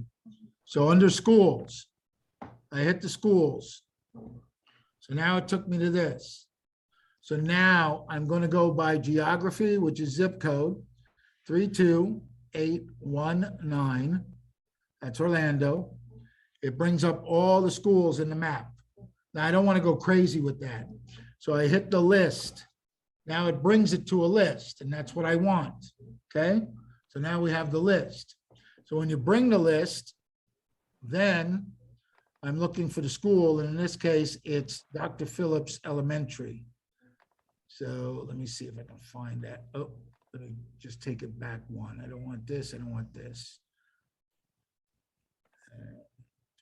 So under schools, I hit the schools. So now it took me to this. So now I'm going to go by geography, which is zip code 32819. That's Orlando. It brings up all the schools in the map. Now I don't want to go crazy with that. So I hit the list. Now it brings it to a list, and that's what I want. Okay. So now we have the list. So when you bring the list, then I'm looking for the school, and in this case, it's Dr. Phillips Elementary. So let me see if I can find that. Oh, let me just take it back one. I don't want this. I don't want this.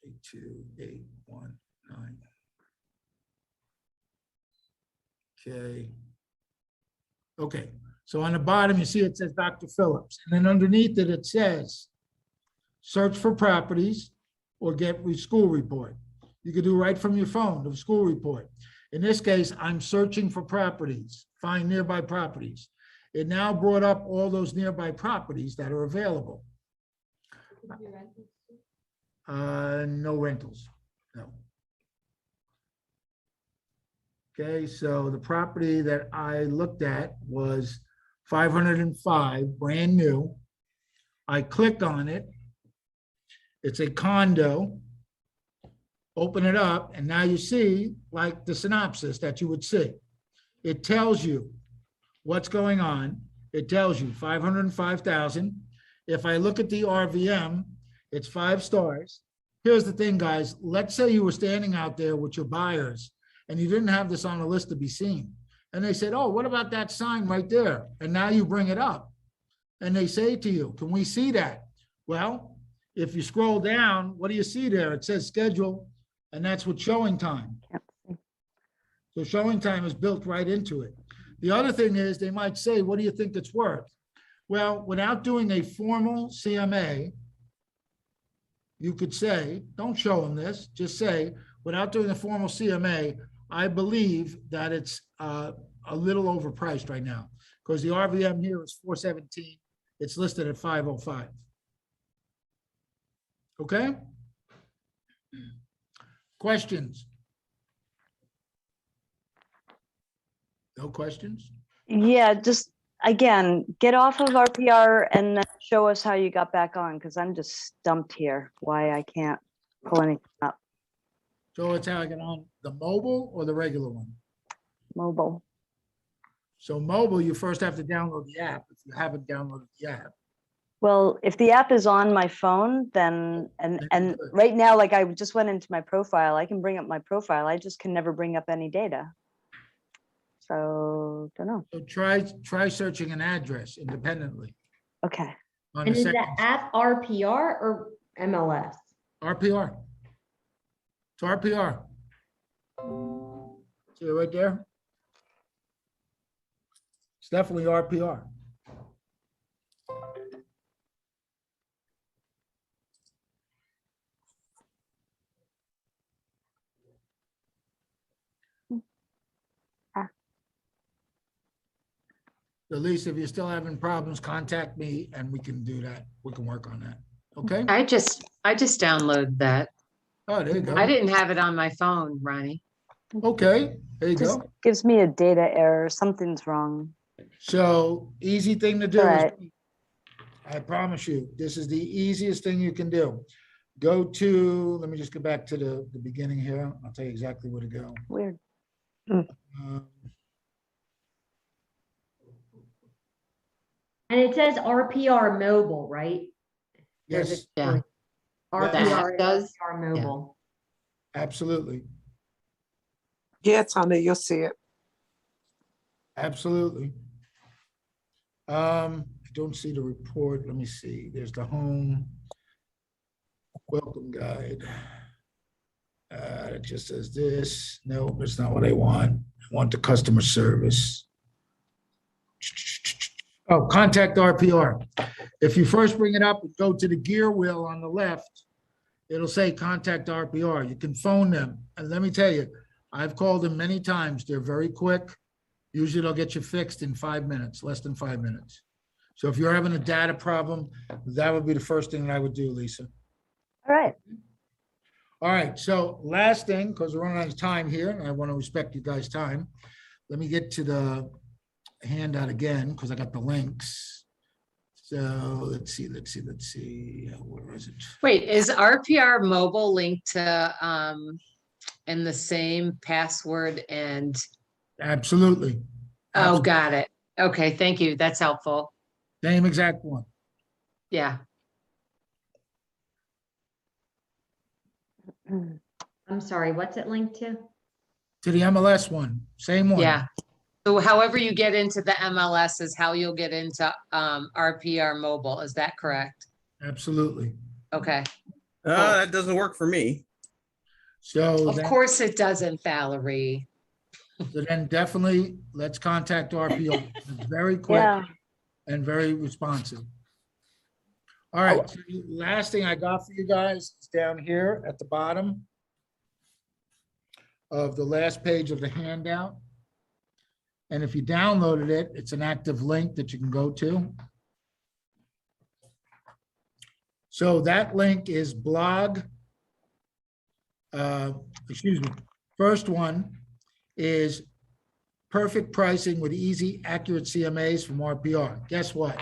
32819. Okay. Okay. So on the bottom, you see it says Dr. Phillips, and then underneath it, it says search for properties or get school report. You could do right from your phone, the school report. In this case, I'm searching for properties, find nearby properties. It now brought up all those nearby properties that are available. No rentals, no. Okay, so the property that I looked at was 505, brand new. I click on it. It's a condo. Open it up, and now you see like the synopsis that you would see. It tells you what's going on. It tells you 505,000. If I look at the RVM, it's 5 stars. Here's the thing, guys. Let's say you were standing out there with your buyers and you didn't have this on a list to be seen. And they said, oh, what about that sign right there? And now you bring it up. And they say to you, can we see that? Well, if you scroll down, what do you see there? It says schedule, and that's with showing time. So showing time is built right into it. The other thing is they might say, what do you think it's worth? Well, without doing a formal CMA, you could say, don't show them this, just say, without doing a formal CMA, I believe that it's a little overpriced right now because the RVM here is 417. It's listed at 505. Okay? Questions? No questions? Yeah, just again, get off of RPR and then show us how you got back on, because I'm just stumped here why I can't pull anything up. So it's how I get on the mobile or the regular one? Mobile. So mobile, you first have to download the app if you haven't downloaded the app. Well, if the app is on my phone, then, and right now, like I just went into my profile, I can bring up my profile. I just can never bring up any data. So, don't know. So try searching an address independently. Okay. On And the is that second app RPR or MLS? RPR. It's RPR. See it right there? It's definitely RPR. So Lisa, if you're still having problems, contact me and we can do that. We can work on that. Okay? I just downloaded that. Oh, there you go. I didn't have it on my phone, Ronnie. Okay, there you Just go. gives me a data error. Something's wrong. So easy thing to do All is, right. I promise you, this is the easiest thing you can do. Go to, let me just go back to the beginning here. I'll tell you exactly where to go. Weird. Um, And it says RPR mobile, right? There's Yes, a- Yeah. RPR does? RPR mobile. absolutely, Yeah, it's on there. You'll see it. absolutely. I don't see the report. Let me see. There's the home welcome guide. It just says this. No, that's not what I want. I want the customer service. Oh, contact RPR. If you first bring it up, go to the gear wheel on the left, it'll say contact RPR. You can phone them. And let me tell you, I've called them many times. They're very quick. Usually they'll get you fixed in 5 minutes, less than 5 minutes. So if you're having a data problem, that would be the first thing that I would do, Lisa. All right. All right, so last thing, because we're running out of time here, and I want to respect you guys' time. Let me get to the handout again, because I got the links. So let's see. Where is it? Wait, is RPR mobile linked to in the same password and? Absolutely. Oh, got it. Okay, thank you. That's helpful. Same exact one. Yeah. I'm sorry, what's it linked to? To the MLS one, same one. Yeah. So however you get into the MLS is how you'll get into RPR mobile. Is that correct? Absolutely. Okay. That doesn't work for me. So Of course it doesn't, Valerie. So then definitely let's contact RPO. It's very quick Yeah. and very responsive. All right, so the last thing I got for you guys is down here at the bottom of the last page of the handout. And if you downloaded it, it's an active link that you can go to. So that link is blog. Excuse me. First one is perfect pricing with easy, accurate CMAs from RPR. Guess what?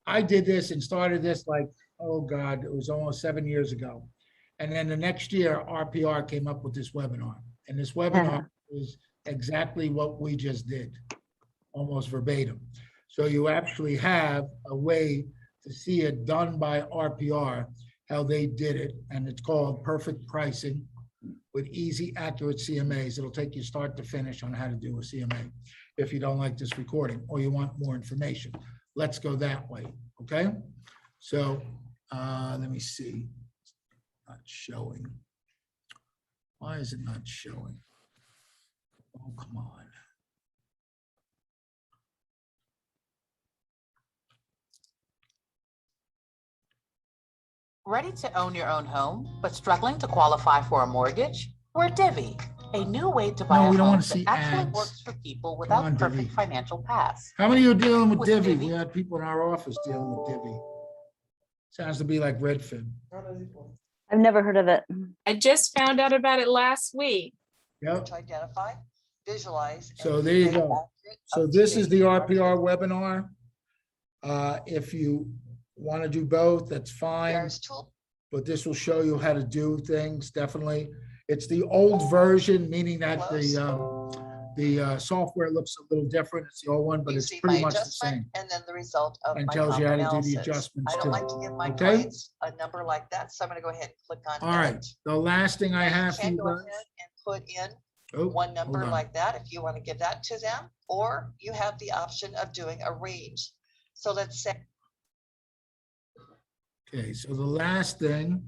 I did this and started this like, oh God, it was almost 7 years ago. And then the next year, RPR came up with this webinar. And this webinar is exactly what we just did, almost verbatim. So you actually have a way to see it done by RPR, how they did it. And it's called Perfect Pricing with Easy, Accurate CMAs. It'll take you start to finish on how to do a CMA if you don't like this recording or you want more information. Let's go that way, okay? So let me see. Not showing. Why is it not showing? Oh, come on. Ready to own your own home, but struggling to qualify for a mortgage? We're Divvy, a new way to buy No, a we don't home want to that see actually ads. works for people Come without on, perfect Divvy. financial paths. How many of you are dealing with With Divvy? Divvy. We had people in our office dealing with Divvy. Sounds to be like Redfin. I've never heard of it. I just found out about it last week. Yep. To identify, visualize. So and there you make go. accurate, So this is the up-to-date RPR webinar. If you want to do both, that's fine. There's tool. But this will show you how to do things, definitely. It's the old version, meaning that the software looks a little different. It's the old one, but You it's see pretty my much the adjustment same. and then the result of And my tells you how to do the analysis. adjustments I don't too. like to give my Okay? clients a number like that, so I'm gonna go ahead and click on All right, edit. the last thing I Now, have for can you go guys. ahead and put in Oh, one number hold on. like that if you want to give that to them, or you have the option of doing a range. So let's say Okay, so the last thing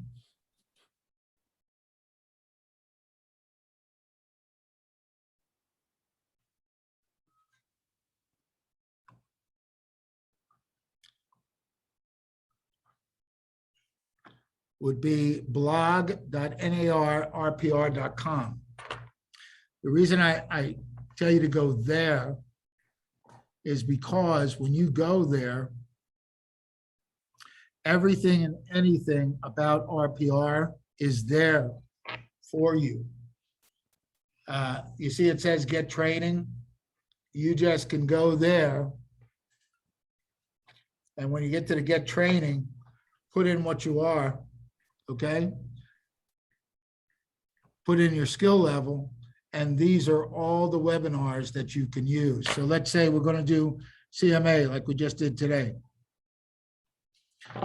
would be blog.narrpr.com. The reason I tell you to go there is because when you go there, everything and anything about RPR is there for you. You see it says get training. You just can go there. And when you get to the get training, put in what you are, okay? Put in your skill level, and these are all the webinars that you can use. So let's say we're going to do CMA like we just did today.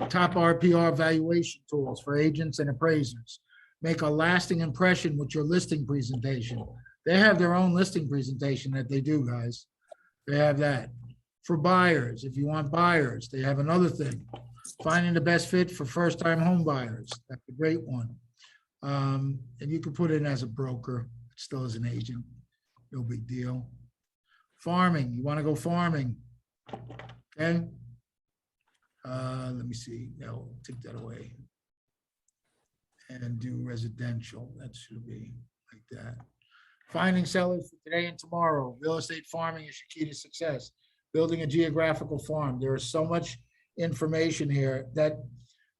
Top RPR valuation tools for agents and appraisers. Make a lasting impression with your listing presentation. They have their own listing presentation that they do, guys. They have that. For buyers, if you want buyers, they have another thing. Finding the best fit for first-time home buyers. That's a great one. And you can put it in as a broker, still as an agent. No big deal. Farming, you want to go farming. Okay. Let me see. No, take that away. And do residential. That should be like that. Finding sellers for today and tomorrow. Real estate farming is your key to success. Building a geographical farm. There is so much information here that,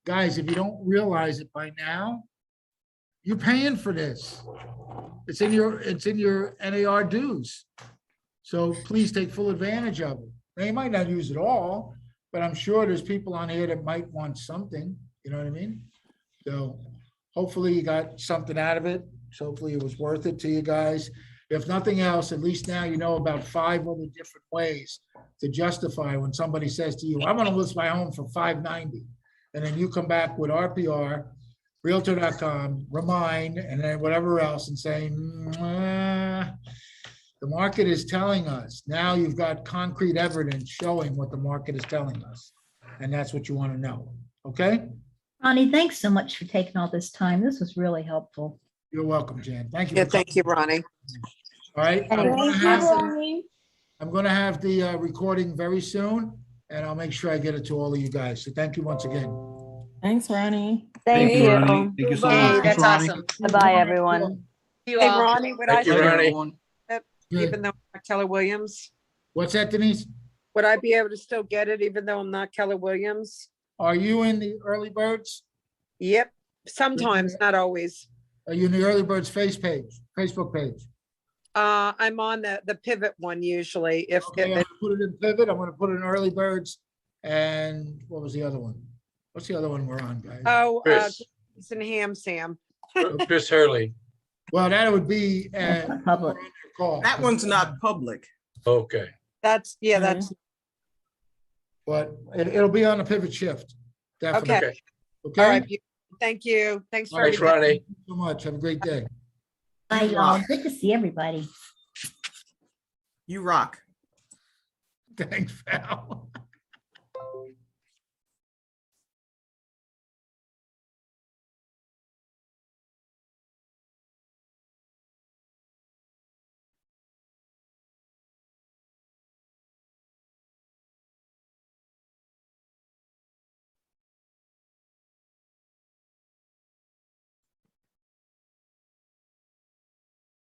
guys, if you don't realize it by now, you're paying for this. It's in your NAR dues. So please take full advantage of it. Now, you might not use it all, but I'm sure there's people on here that might want something. You know what I mean? So hopefully you got something out of it. So hopefully it was worth it to you guys. If nothing else, at least now you know about 5 other different ways to justify when somebody says to you, I'm going to list my home for $590. And then you come back with RPR, Realtor.com, Remind, and then whatever else and saying, the market is telling us. Now you've got concrete evidence showing what the market is telling us. And that's what you want to know. Okay? Ronnie, thanks so much for taking all this time. This was really helpful. You're welcome, Jan. Thank you. Yeah, thank you, Ronnie. All right. I'm Thank going to have the recording very soon, and I'll make sure I get it to all of you guys. So thank you once again. Thanks, Ronnie. Thank you. Ronnie. Thank you so much. That's awesome. Bye, everyone. You Hey, all. Ronnie, would I Thank you, still Ronnie. get it even though I'm not Keller Williams? What's that, Denise? Would I be able to still get it even though I'm not Keller Williams? Are you in the early birds? Yep, sometimes, not always. Are you in the early birds Facebook page? I'm on the pivot one usually. If Okay, I'm gonna put it in pivot. I'm going to put it in early birds. And what was the other one? What's the other one we're on, guys? Chris. It's in Ham Sam. Chris Hurley. Well, that would be public. call. That one's not public. Okay. That's that's But it'll be on the pivot shift. Definitely. okay. Okay. All right. Thank you. Thanks for Thanks, everything. Ronnie. Thank you so much. Have a great day. Bye, y'all. Good to see everybody. You rock. Thanks, Val.